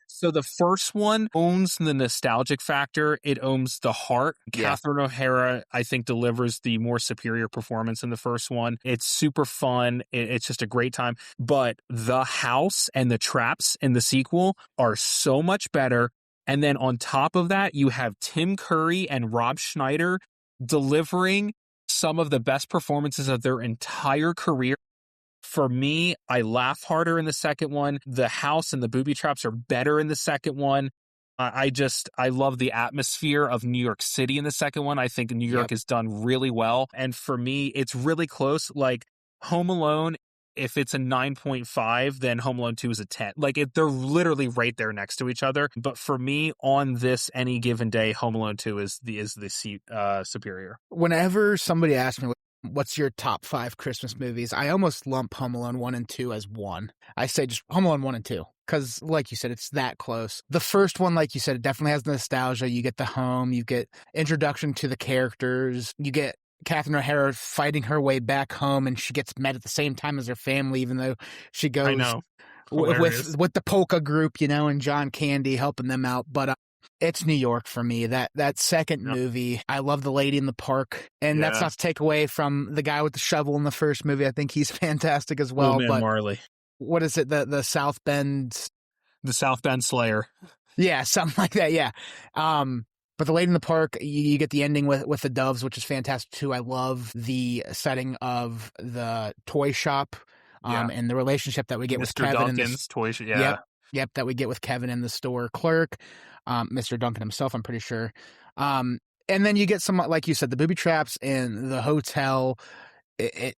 So the first one owns the nostalgic factor. It owns the heart. Yeah. Catherine O'Hara, I think, delivers the more superior performance in the first one. It's super fun. It's just a great time. But the house and the traps in the sequel are so much better. And then on top of that, you have Tim Curry and Rob Schneider delivering some of the best performances of their entire career. For me, I laugh harder in the second one. The house and the booby traps are better in the second one. I love the atmosphere of New York City in the second one. I think New York is done really well. And for me, it's really close. Like Home Alone, if it's a 9.5, then Home Alone 2 is a 10. They're literally right there next to each other. But for me, on this any given day, Home Alone 2 is the superior. Whenever somebody asks me what's your top 5 Christmas movies, I almost lump Home Alone 1 and 2 as one. I say just Home Alone 1 and 2 because, like you said, it's that close. The first one, like you said, it definitely has nostalgia. You get the home, you get introduction to the characters, you get Catherine O'Hara fighting her way back home, and she gets met at the same time as her family, even though she goes with the polka group, and John Candy helping them out. But it's New York for me. That second movie, I love the lady in the park, and that's not to take away from the guy with the shovel in the first movie. I think he's fantastic as well. But Marley. What is it? The South Bend, the South Bend Slayer. Yeah, something like that. Yeah. But the lady in the park, you get the ending with the doves, which is fantastic too. I love the setting of the toy shop, and the relationship that we get with Kevin Duncan's toy shop. Yep, that we get with Kevin in the store clerk, Mr. Duncan himself, I'm pretty sure. And then you get some, like you said, the booby traps and the hotel,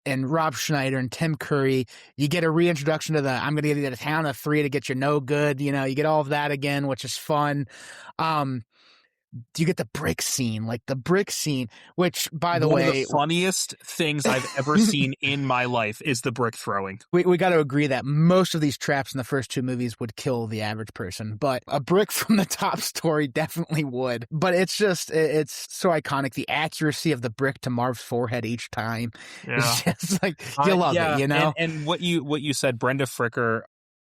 and Rob Schneider and Tim Curry. You get a reintroduction to I'm going to give you the town of 3 to get you no good. You get all of that again, which is fun. you get the brick scene, like the brick scene, which, by the One of the way, funniest things I've ever seen in my life is the brick throwing. we got to agree that most of these traps in the first two movies would kill the average person, but a brick from the top story definitely would. But it's just, it's so iconic. The accuracy of the brick to Marv's forehead each time Yeah. is just like, you love Yeah, it, you know? and what you said, Brenda Fricker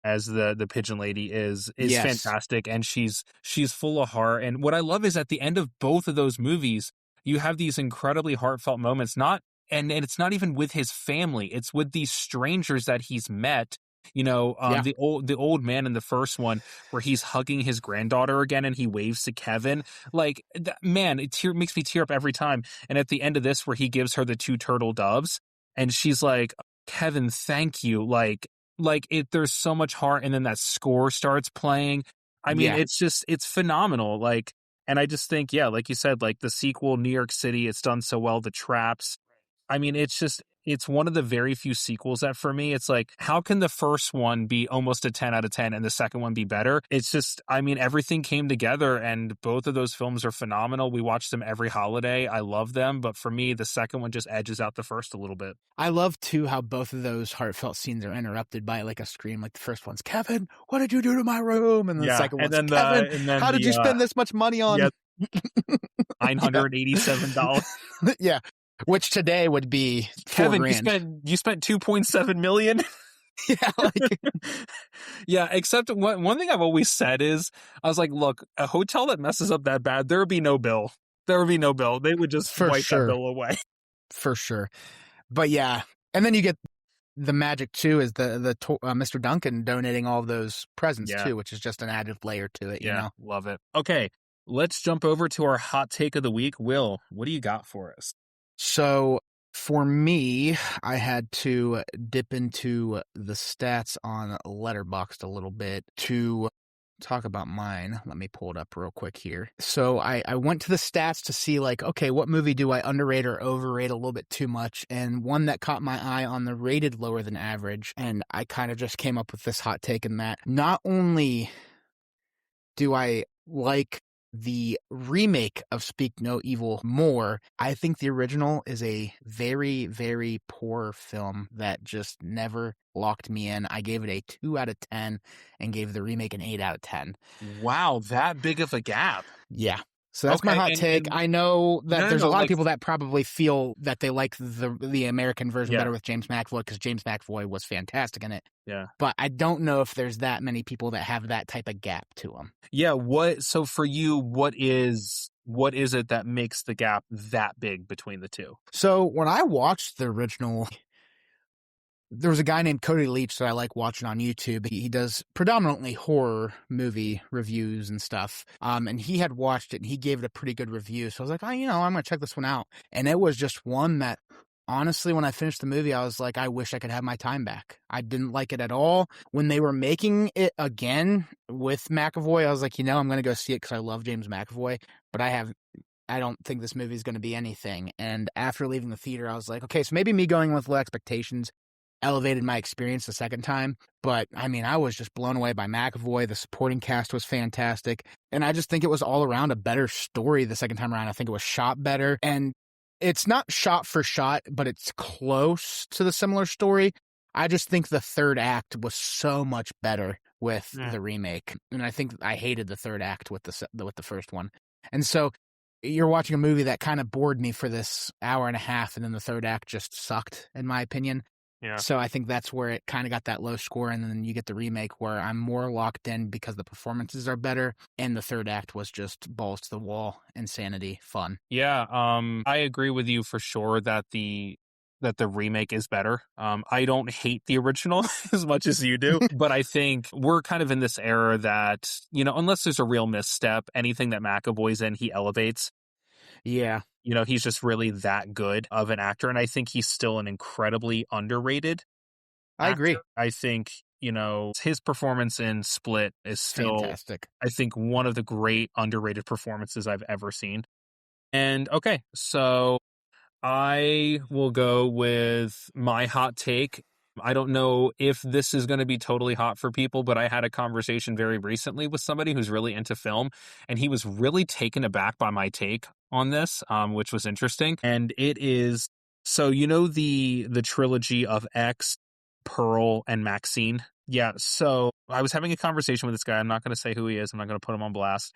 as the pigeon lady is Yes. fantastic, and she's full of heart. And what I love is at the end of both of those movies, you have these incredibly heartfelt moments. Not and it's not even with his family; it's with these strangers that he's met. Yeah. The old man in the first one where he's hugging his granddaughter again, and he waves to Kevin. Like man, makes me tear up every time. And at the end of this, where he gives her the two turtle doves, and she's like, Kevin, thank you. There's so much heart, and then that score starts playing. I mean, Yeah. it's phenomenal. And I just think, yeah, like you said, like the sequel, New York City, it's done so well. The traps. I mean, it's one of the very few sequels that for me, it's like, how can the first one be almost a 10 out of 10 and the second one be better? It's just, I mean, everything came together, and both of those films are phenomenal. We watch them every holiday. I love them. But for me, the second one just edges out the first a little bit. I love too how both of those heartfelt scenes are interrupted by like a scream. Like the first one's, Kevin, what did you do to my room? And the Yeah. second And one's, then Kevin, how did you spend this much money on? yeah, Yeah. $987. Yeah. Which today would be Kevin, $4,000. you spent 2.7 million. Yeah. Like, Yeah, except one thing I've always said is, I was like, look, a hotel that messes up that bad, there would be no bill. There would be no bill. They would just for wipe that sure. bill away. For sure. But yeah. And then you get the magic too is the Mr. Duncan donating all of those presents Yeah. too, which is just an added layer to it, you Yeah, know? love it. Okay, let's jump over to our hot take of the week. Will, what do you got for us? So for me, I had to dip into the stats on Letterboxd a little bit to talk about mine. Let me pull it up real quick here. So I went to the stats to see like, okay, what movie do I underrate or overrate a little bit too much? And one that caught my eye on the rated lower than average. And I kind of just came up with this hot take in that not only do I like the remake of Speak No Evil more, I think the original is a very, very poor film that just never locked me in. I gave it a 2 out of 10 and gave the remake an 8 out of 10. Wow, that big of a gap. Yeah. So that's my Okay, hot take. and I know that no, there's a lot like, of people that probably feel that they like the American version yeah, better with James McAvoy because James McAvoy was fantastic in it. yeah, But I don't know if there's that many people that have that type of gap to them. yeah. So for you, what is it that makes the gap that big between the two? So when I watched the original, there was a guy named Cody Leach that I like watching on YouTube. He does predominantly horror movie reviews and stuff. And he had watched it and he gave it a pretty good review. So I was like, I'm going to check this one out. And it was just one that, honestly, when I finished the movie, I was like, I wish I could have my time back. I didn't like it at all. When they were making it again with McAvoy, I was like, I'm going to go see it because I love James McAvoy. But I don't think this movie is going to be anything. And after leaving the theater, I was like, okay, so maybe me going with low expectations elevated my experience the second time. But I mean, I was just blown away by McAvoy. The supporting cast was fantastic. And I just think it was all around a better story the second time around. I think it was shot better. And it's not shot for shot, but it's close to the similar story. I just think the third act was so much better with the remake. And I think I hated the third act with the first one. And so you're watching a movie that kind of bored me for this hour and a half, and then the third act just sucked, in my opinion. Yeah. So I think that's where it kind of got that low score, and then you get the remake where I'm more locked in because the performances are better, and the third act was just balls to the wall, insanity, fun. Yeah, I agree with you for sure that the remake is better. I don't hate the original as much as you do, but I think we're kind of in this era that, unless there's a real misstep, anything that McAvoy's in, he elevates. Yeah. He's just really that good of an actor, and I think he's still an incredibly underrated I actor. agree. I think, his performance in Split is still, Fantastic. I think, one of the great underrated performances I've ever seen. And okay, so I will go with my hot take. I don't know if this is going to be totally hot for people, but I had a conversation very recently with somebody who's really into film, and he was really taken aback by my take on this, which was interesting. And it is so you know the trilogy of X, Pearl, and Maxine. Yeah, so I was having a conversation with this guy. I'm not going to say who he is. I'm not going to put him on blast.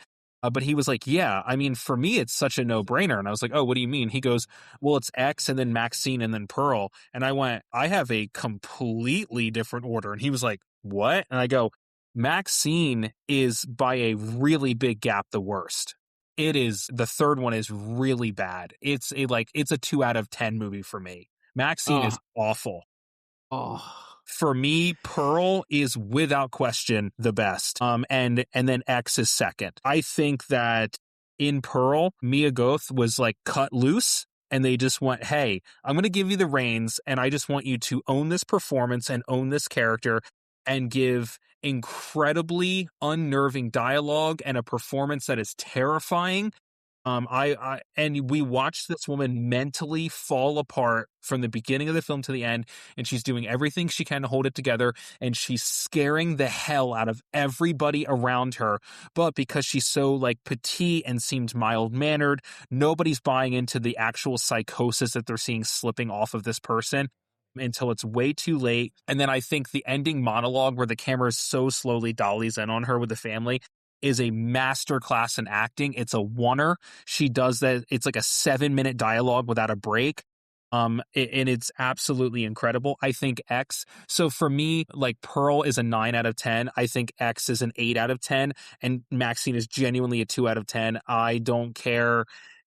But he was like, "Yeah, I mean, for me, it's such a no-brainer." And I was like, "Oh, what do you mean?" He goes, "Well, it's X and then Maxine and then Pearl." And I went, "I have a completely different order." And he was like, "What?" And I go, "Maxine is by a really big gap the worst. It is the third one is really bad. It's a 2 out of 10 movie for me. Maxine Oh, is awful. oh, For me, Pearl is without question the best. And then X is second. I think that in Pearl, Mia Goth was like cut loose and they just went, "Hey, I'm going to give you the reins and I just want you to own this performance and own this character and give incredibly unnerving dialogue and a performance that is terrifying." And we watched this woman mentally fall apart from the beginning of the film to the end, and she's doing everything she can to hold it together, and she's scaring the hell out of everybody around her. But because she's so like petite and seems mild mannered, nobody's buying into the actual psychosis that they're seeing slipping off of this person until it's way too late. And then I think the ending monologue where the camera so slowly dollies in on her with the family is a masterclass in acting. It's a oneer. She does that. It's like a 7-minute dialogue without a break. And it's absolutely incredible. I think X. So for me, like Pearl is a 9 out of 10. I think X is an 8 out of 10, and Maxine is genuinely a 2 out of 10. I don't care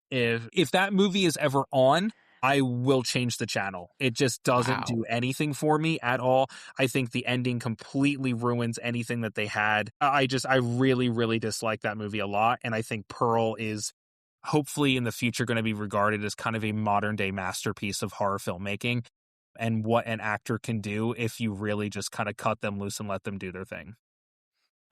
if that movie is ever on. I will change the channel. It just doesn't wow. do anything for me at all. I think the ending completely ruins anything that they had. I really, really dislike that movie a lot. And I think Pearl is hopefully in the future going to be regarded as kind of a modern day masterpiece of horror filmmaking and what an actor can do if you really just kind of cut them loose and let them do their thing.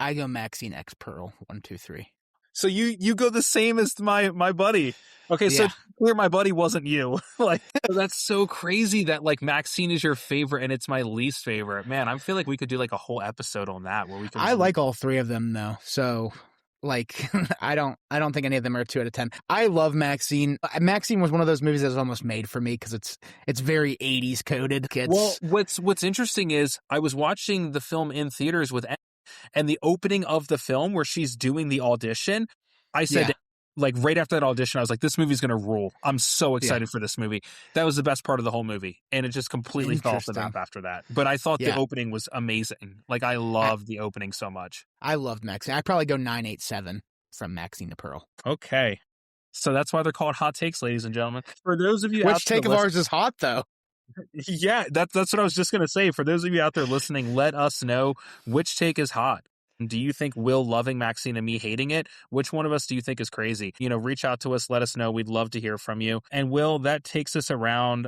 I go Maxine X Pearl 1, 2, 3. So you go the same as my buddy. Okay, so Yeah, to be clear, my buddy wasn't you. Like that's so crazy that like Maxine is your favorite and it's my least favorite. Man, I feel like we could do like a whole episode on that where we can I just like all three of them though. So like I don't think any of them are 2 out of 10. I love Maxine. Maxine was one of those movies that was almost made for me because it's very 80s coded. Well, It's what's interesting is I was watching the film in theaters with and the opening of the film where she's doing the audition, I said, yeah, like right after that audition, I was like, this movie's going to rule. I'm so yeah. excited for this movie. That was the best part of the whole movie. And it just completely fell off the Interesting. map after that. But I thought the Yeah. opening was amazing. Like I I, loved the opening so much. I loved Maxine. I'd probably go 987 from Maxine to Pearl. Okay. So that's why they're called hot takes, ladies and gentlemen. For those of you out Which there take of ours is hot though? yeah, that's what I was just gonna say. For those of you out there listening, let us know which take is hot. Do you think Will loving Maxine and me hating it? Which one of us do you think is crazy? Reach out to us, let us know. We'd love to hear from you. And Will, that takes us around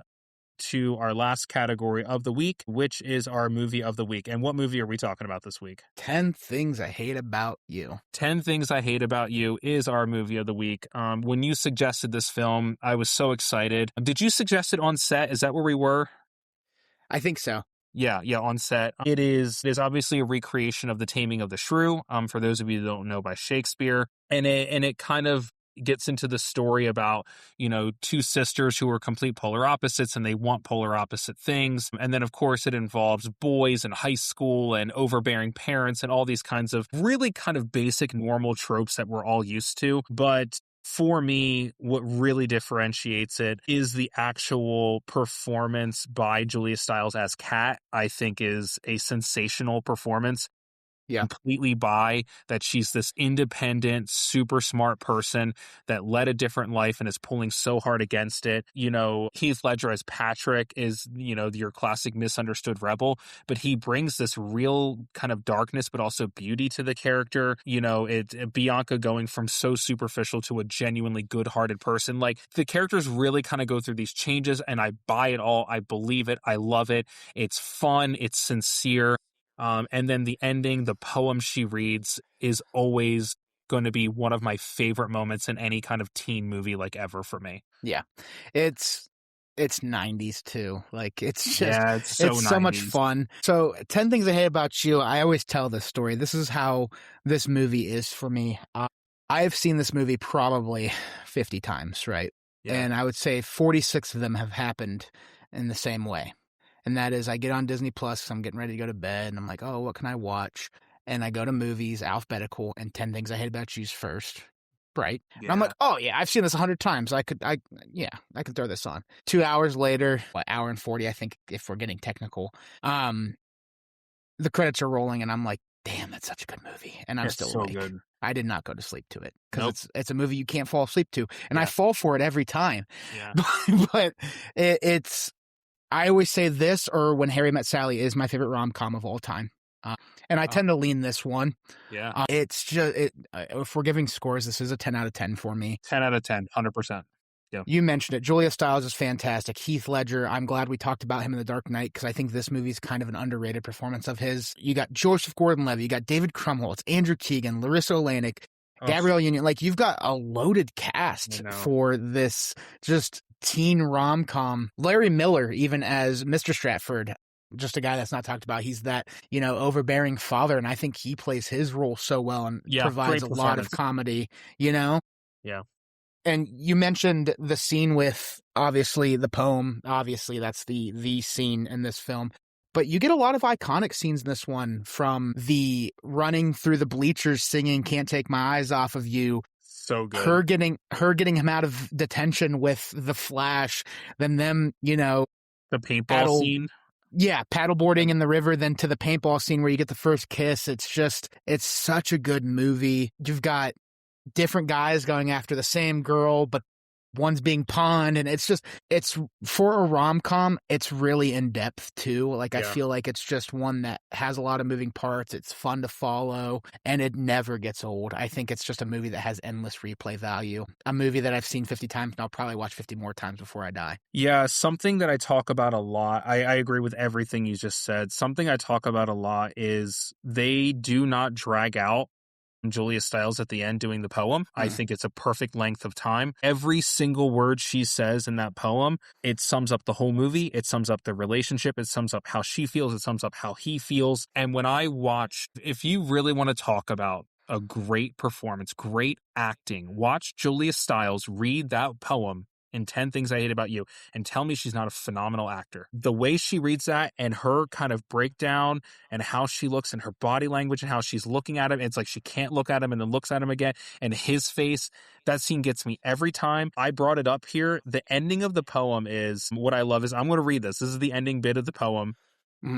to our last category of the week, which is our movie of the week. And what movie are we talking about this week? 10 Things I Hate About You. 10 Things I Hate About You is our movie of the week. When you suggested this film, I was so excited. Did you suggest it on set? Is that where we were? I think so. Yeah, on set. It is obviously a recreation of The Taming of the Shrew. For those of you that don't know, by Shakespeare, and it kind of gets into the story about two sisters who are complete polar opposites and they want polar opposite things, and then of course it involves boys in high school and overbearing parents and all these kinds of really kind of basic normal tropes that we're all used to. But for me, what really differentiates it is the actual performance by Julia Stiles as Kat. I think is a sensational performance. Yeah. Completely buy that she's this independent, super smart person that led a different life and is pulling so hard against it. Heath Ledger as Patrick is, your classic misunderstood rebel, but he brings this real kind of darkness, but also beauty to the character. Bianca going from so superficial to a genuinely good-hearted person. Like the characters really kind of go through these changes, and I buy it all. I believe it. I love it. It's fun. It's sincere. And then the ending, the poem she reads is always going to be one of my favorite moments in any kind of teen movie like ever for me. Yeah. It's it's 90s too. Like Yeah, it's so it's so much 90s. fun. So 10 Things I Hate About You, I always tell this story. This is how this movie is for me. I have seen this movie probably 50 times, right? Yeah. And I would say 46 of them have happened in the same way. And that is, I get on Disney Plus, I'm getting ready to go to bed, and I'm like, oh, what can I watch? And I go to movies, alphabetical, and 10 Things I Hate About You's first. Right. And I'm Yeah. like, oh yeah, I've seen this 100 times. I could throw this on. 2 hours later, hour and 40, I think, if we're getting technical. The credits are rolling, and I'm like, damn, that's such a good movie. And I'm It's still so awake. good. I did not go to sleep to it because Nope. it's a movie you can't fall asleep to, and I Yeah. fall for it every time. Yeah. But it's I always say this or When Harry Met Sally is my favorite rom-com of all time. And I tend to lean this one. Yeah. It's just if we're giving scores, this is a 10 out of 10 for me. 10 out of 10, 100%. Yeah. You mentioned it. Julia Stiles is fantastic. Heath Ledger, I'm glad we talked about him in The Dark Knight because I think this movie is kind of an underrated performance of his. You got Joseph Gordon-Levitt, you got David Krumholtz, Andrew Keegan, Larissa Olanik, Gabrielle Union. Like, you've got a loaded cast for this just teen rom-com. Larry Miller, even as Mr. Stratford, just a guy that's not talked about. He's that, overbearing father, and I think he plays his role so well and provides a lot of comedy, Yeah. And you mentioned the scene with, obviously, the poem. Obviously, that's the scene in this film. But you get a lot of iconic scenes in this one, from the running through the bleachers singing Can't Take My Eyes Off of You. So good. Her getting him out of detention with the Flash, then them, the paintball scene. Yeah, paddleboarding in the river, then to the paintball scene where you get the first kiss. It's such a good movie. You've got different guys going after the same girl, but one's being pawned, and it's for a rom-com, it's really in depth too. Like, I feel like it's just one that has a lot of moving parts. It's fun to follow, and it never gets old. I think it's just a movie that has endless replay value. A movie that I've seen 50 times, and I'll probably watch 50 more times before I die. Yeah, something that I talk about a lot, I agree with everything you just said. Something I talk about a lot is they do not drag out Julia Stiles at the end doing the poem. I think it's a perfect length of time. Every single word she says in that poem, it sums up the whole movie. It sums up the relationship. It sums up how she feels. It sums up how he feels. And when I watch, if you really want to talk about a great performance, great acting, watch Julia Stiles read that poem in 10 Things I Hate About You and tell me she's not a phenomenal actor. The way she reads that and her kind of breakdown and how she looks and her body language and how she's looking at him, it's like she can't look at him and then looks at him again, and his face, that scene gets me every time. I brought it up here. The ending of the poem is, what I love is, I'm going to read this. This is the ending bit of the poem.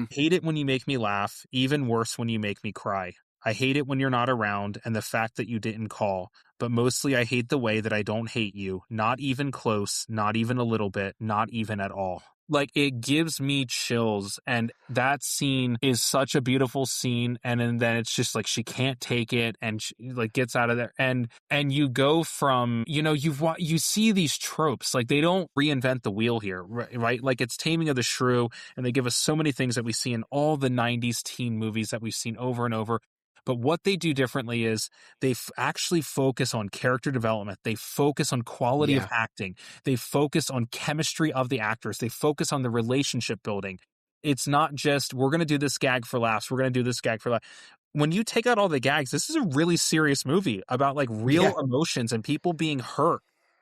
Hate it when you make me laugh, even worse when you make me cry. I hate it when you're not around and the fact that you didn't call, but mostly I hate the way that I don't hate you, not even close, not even a little bit, not even at all. Like, it gives me chills, and that scene is such a beautiful scene, and then it's just like she can't take it, and she, like, gets out of there, and you go from, you see these tropes, like, they don't reinvent the wheel here, right? Like, it's Taming of the Shrew, and they give us so many things that we see in all the 90s teen movies that we've seen over and over. But what they do differently is they actually focus on character development. They focus on quality of acting. They focus on chemistry of the actors. They focus on the relationship building. It's not just, we're going to do this gag for laughs. We're going to do this gag for laughs. When you take out all the gags, this is a really serious movie about, like, real emotions and people being hurt.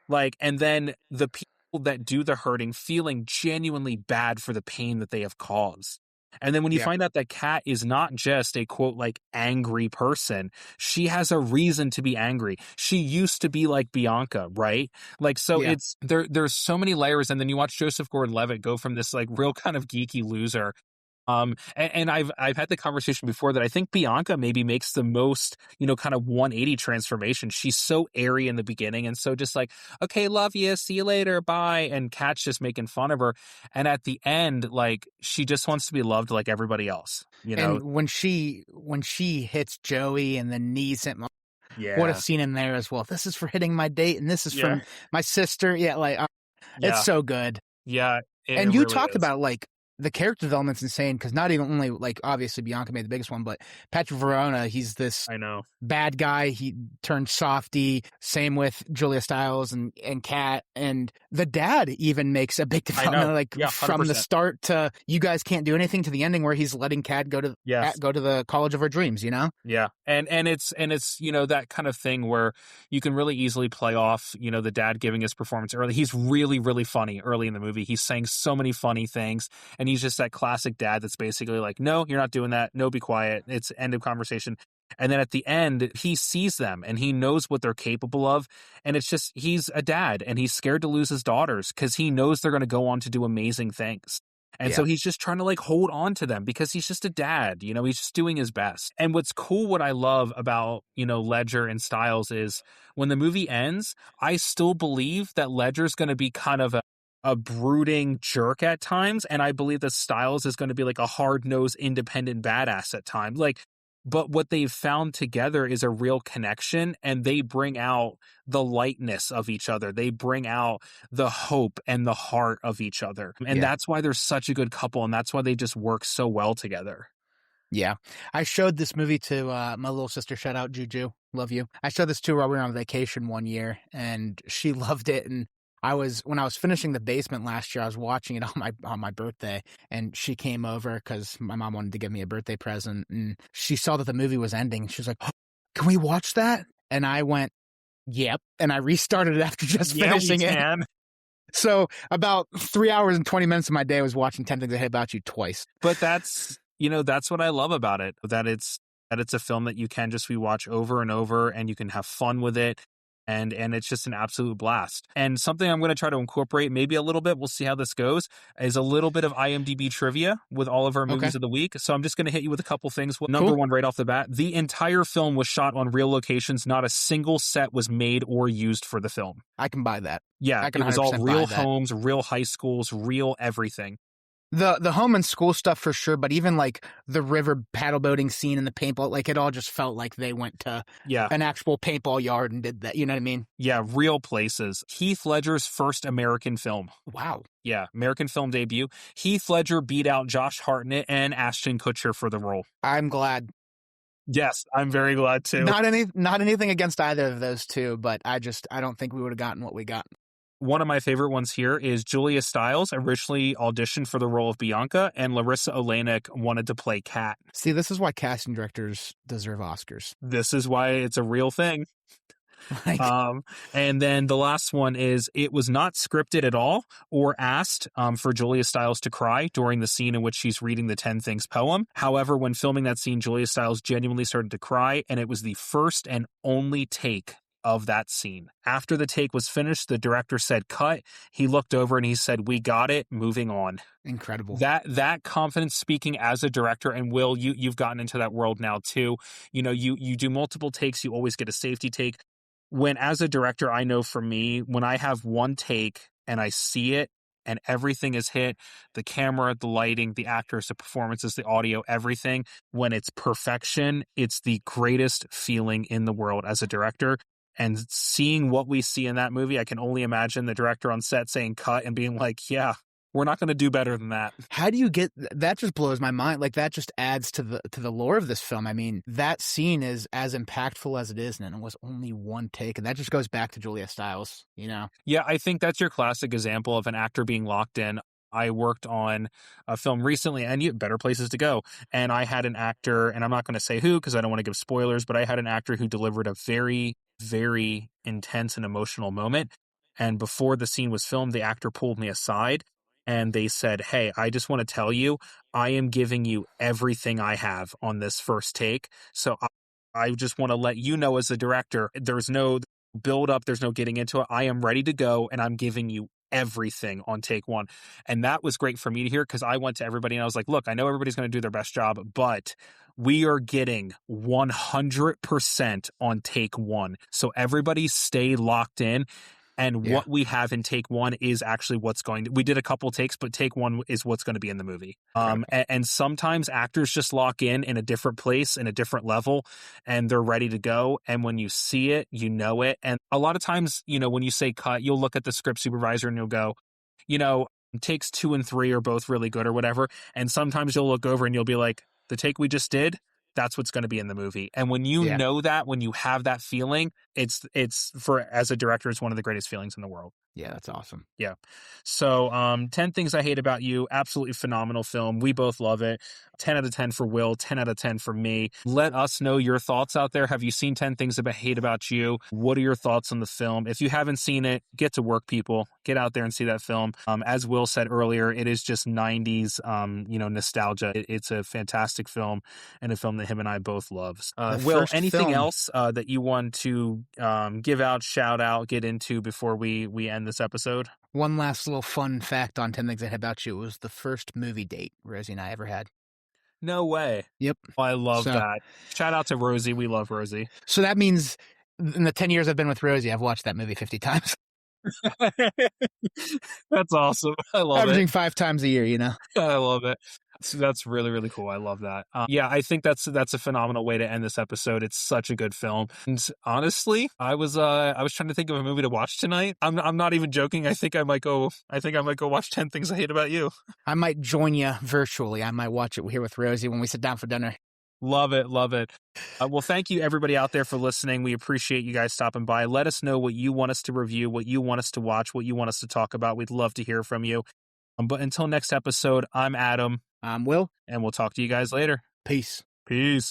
Like, and then the people that do the hurting feeling genuinely bad for the pain that they have caused. And then when you find out that Kat is not just a, quote, like, angry person, she has a reason to be angry. She used to be like Bianca, right? Like, so it's, there's so many layers. And then you watch Joseph Gordon-Levitt go from this, like, real kind of geeky loser. And I've had the conversation before that I think Bianca maybe makes the most, kind of 180 transformation. She's so airy in the beginning and so just like, okay, love you, see you later, bye. And Kat's just making fun of her. And at the end, like, she just wants to be loved like everybody else, And when she hits Joey and then knees him, what a scene in there as well. This is for hitting my date, and this is from my sister. It's so good. Yeah. And you really talked about, like, the character development's insane because not even only, like, obviously Bianca made the biggest one, but Patrick Verona, he's this bad guy. He turned softy. Same with Julia Stiles and Kat. And The dad even makes a big I know. development, like Yeah, from the 100%. start to you guys can't do anything to the ending where he's letting Cad Yes. go to the college of her dreams. Yeah. And it's, that kind of thing where you can really easily play off, the dad giving his performance early. He's really, really funny early in the movie. He's saying so many funny things, and he's just that classic dad that's basically like, "No, you're not doing that. No, be quiet. It's end of conversation." And then at the end, he sees them and he knows what they're capable of. And it's just, he's a dad and he's scared to lose his daughters because he knows they're going to go on to do amazing things. And so Yeah, he's just trying to like hold on to them because he's just a dad, he's just doing his best. And what's cool, what I love about, Ledger and Styles is when the movie ends, I still believe that Ledger's going to be kind of a brooding jerk at times. And I believe that Styles is going to be like a hard nosed, independent badass at times. But what they've found together is a real connection, and they bring out the lightness of each other. They bring out the hope and the heart of each other. And yeah, that's why they're such a good couple, and that's why they just work so well together. yeah. I showed this movie to my little sister. Shout out Juju, love you. I showed this to her while we were on vacation one year, and she loved it. And when I was finishing The Basement last year, I was watching it on my birthday, and she came over because my mom wanted to give me a birthday present, and she saw that the movie was ending. She was like, "Oh, can we watch that?" And I went, "Yep," and I restarted it after just Yeah, we finishing it. can. So about 3 hours and 20 minutes of my day was watching 10 Things I Hate About You twice. But that's what I love about it, that it's a film that you can just rewatch over and over, and you can have fun with it. And it's just an absolute blast. And something I'm going to try to incorporate maybe a little bit, we'll see how this goes, is a little bit of IMDb trivia with all of our Okay, movies of the week. So I'm just going to hit you with a couple things. Well, number cool. one, right off the bat, the entire film was shot on real locations. Not a single set was made or used for the film. I can buy that. Yeah, I can it was all 100% real buy that. homes, real high schools, real everything. The home and school stuff for sure, but even like the river paddle boating scene and the paintball, like it all just felt like they went to Yeah. an actual paintball yard and did that. You know what I mean? Yeah, real places. Heath Ledger's first American film. Wow. Yeah, American film debut. Heath Ledger beat out Josh Hartnett and Ashton Kutcher for the role. I'm glad. Yes, I'm very glad too. Not anything against either of those two, but I don't think we would have gotten what we got. One of my favorite ones here is Julia Stiles originally auditioned for the role of Bianca, and Larissa Oleynik wanted to play Kat. See, this is why casting directors deserve Oscars. This is why it's a real thing. Like, And then the last one is it was not scripted at all or asked for Julia Stiles to cry during the scene in which she's reading the 10 Things poem. However, when filming that scene, Julia Stiles genuinely started to cry, and it was the first and only take of that scene. After the take was finished, the director said, "Cut." He looked over and he said, "We got it. Moving on." incredible. That confidence speaking as a director, and Will, you've gotten into that world now too. You do multiple takes, you always get a safety take. When as a director, I know for me, when I have one take and I see it and everything is hit, the camera, the lighting, the actors, the performances, the audio, everything, when it's perfection, it's the greatest feeling in the world as a director. And seeing what we see in that movie, I can only imagine the director on set saying cut and being like, yeah, we're not going to do better than that. How do you get that? Just blows my mind. Like that just adds to the lore of this film. I mean, that scene is as impactful as it is, and it was only one take, and that just goes back to Julia Stiles. Yeah, I think that's your classic example of an actor being locked in. I worked on a film recently, and Better Places to Go. And I had an actor, and I'm not going to say who because I don't want to give spoilers, but I had an actor who delivered a very, very intense and emotional moment. And before the scene was filmed, the actor pulled me aside and they said, "Hey, I just want to tell you, I am giving you everything I have on this first take. So I just want to let you know as a director, there's no build up, there's no getting into it. I am ready to go, and I'm giving you everything on take one." And that was great for me to hear because I went to everybody and I was like, "Look, I know everybody's going to do their best job, but we are getting 100% on take one. So everybody stay locked in." And Yeah, what we have in take one is actually we did a couple takes, but take one is what's going to be in the movie. incredible. And sometimes actors just lock in a different place, in a different level, and they're ready to go. And when you see it, you know it. And a lot of times, when you say cut, you'll look at the script supervisor and you'll go, you know, takes 2 and 3 are both really good or whatever. And sometimes you'll look over and you'll be like, the take we just did, that's what's going to be in the movie. And when you Yeah. know that, when you have that feeling, it's as a director, it's one of the greatest feelings in the world. Yeah, that's awesome. Yeah. So, 10 Things I Hate About You, absolutely phenomenal film. We both love it. 10 out of 10 for Will, 10 out of 10 for me. Let us know your thoughts out there. Have you seen 10 Things I Hate About You? What are your thoughts on the film? If you haven't seen it, get to work, people. Get out there and see that film. As Will said earlier, it is just 90s, nostalgia. It's a fantastic film and a film that him and I both love. The Will, first anything film. else that you want to give out, shout out, get into before we end this episode? One last little fun fact on 10 Things I Hate About You. It was the first movie date Rosie and I ever had. No way. Yep. Oh, I love So, that. Shout out to Rosie. We love Rosie. so that means in the 10 years I've been with Rosie, I've watched that movie 50 times. That's awesome. I love Averaging it. 5 times a year, you know? I love it. So that's really, really cool. I love that. Yeah, I think that's a phenomenal way to end this episode. It's such a good film. And honestly, I was trying to think of a movie to watch tonight. I'm not even joking. I think I might go watch 10 Things I Hate About You. I might join you virtually. I might watch it here with Rosie when we sit down for dinner. Love it. Love it. Well, thank you everybody out there for listening. We appreciate you guys stopping by. Let us know what you want us to review, what you want us to watch, what you want us to talk about. We'd love to hear from you. But until next episode, I'm Adam. I'm Will. And we'll talk to you guys later. Peace. Peace.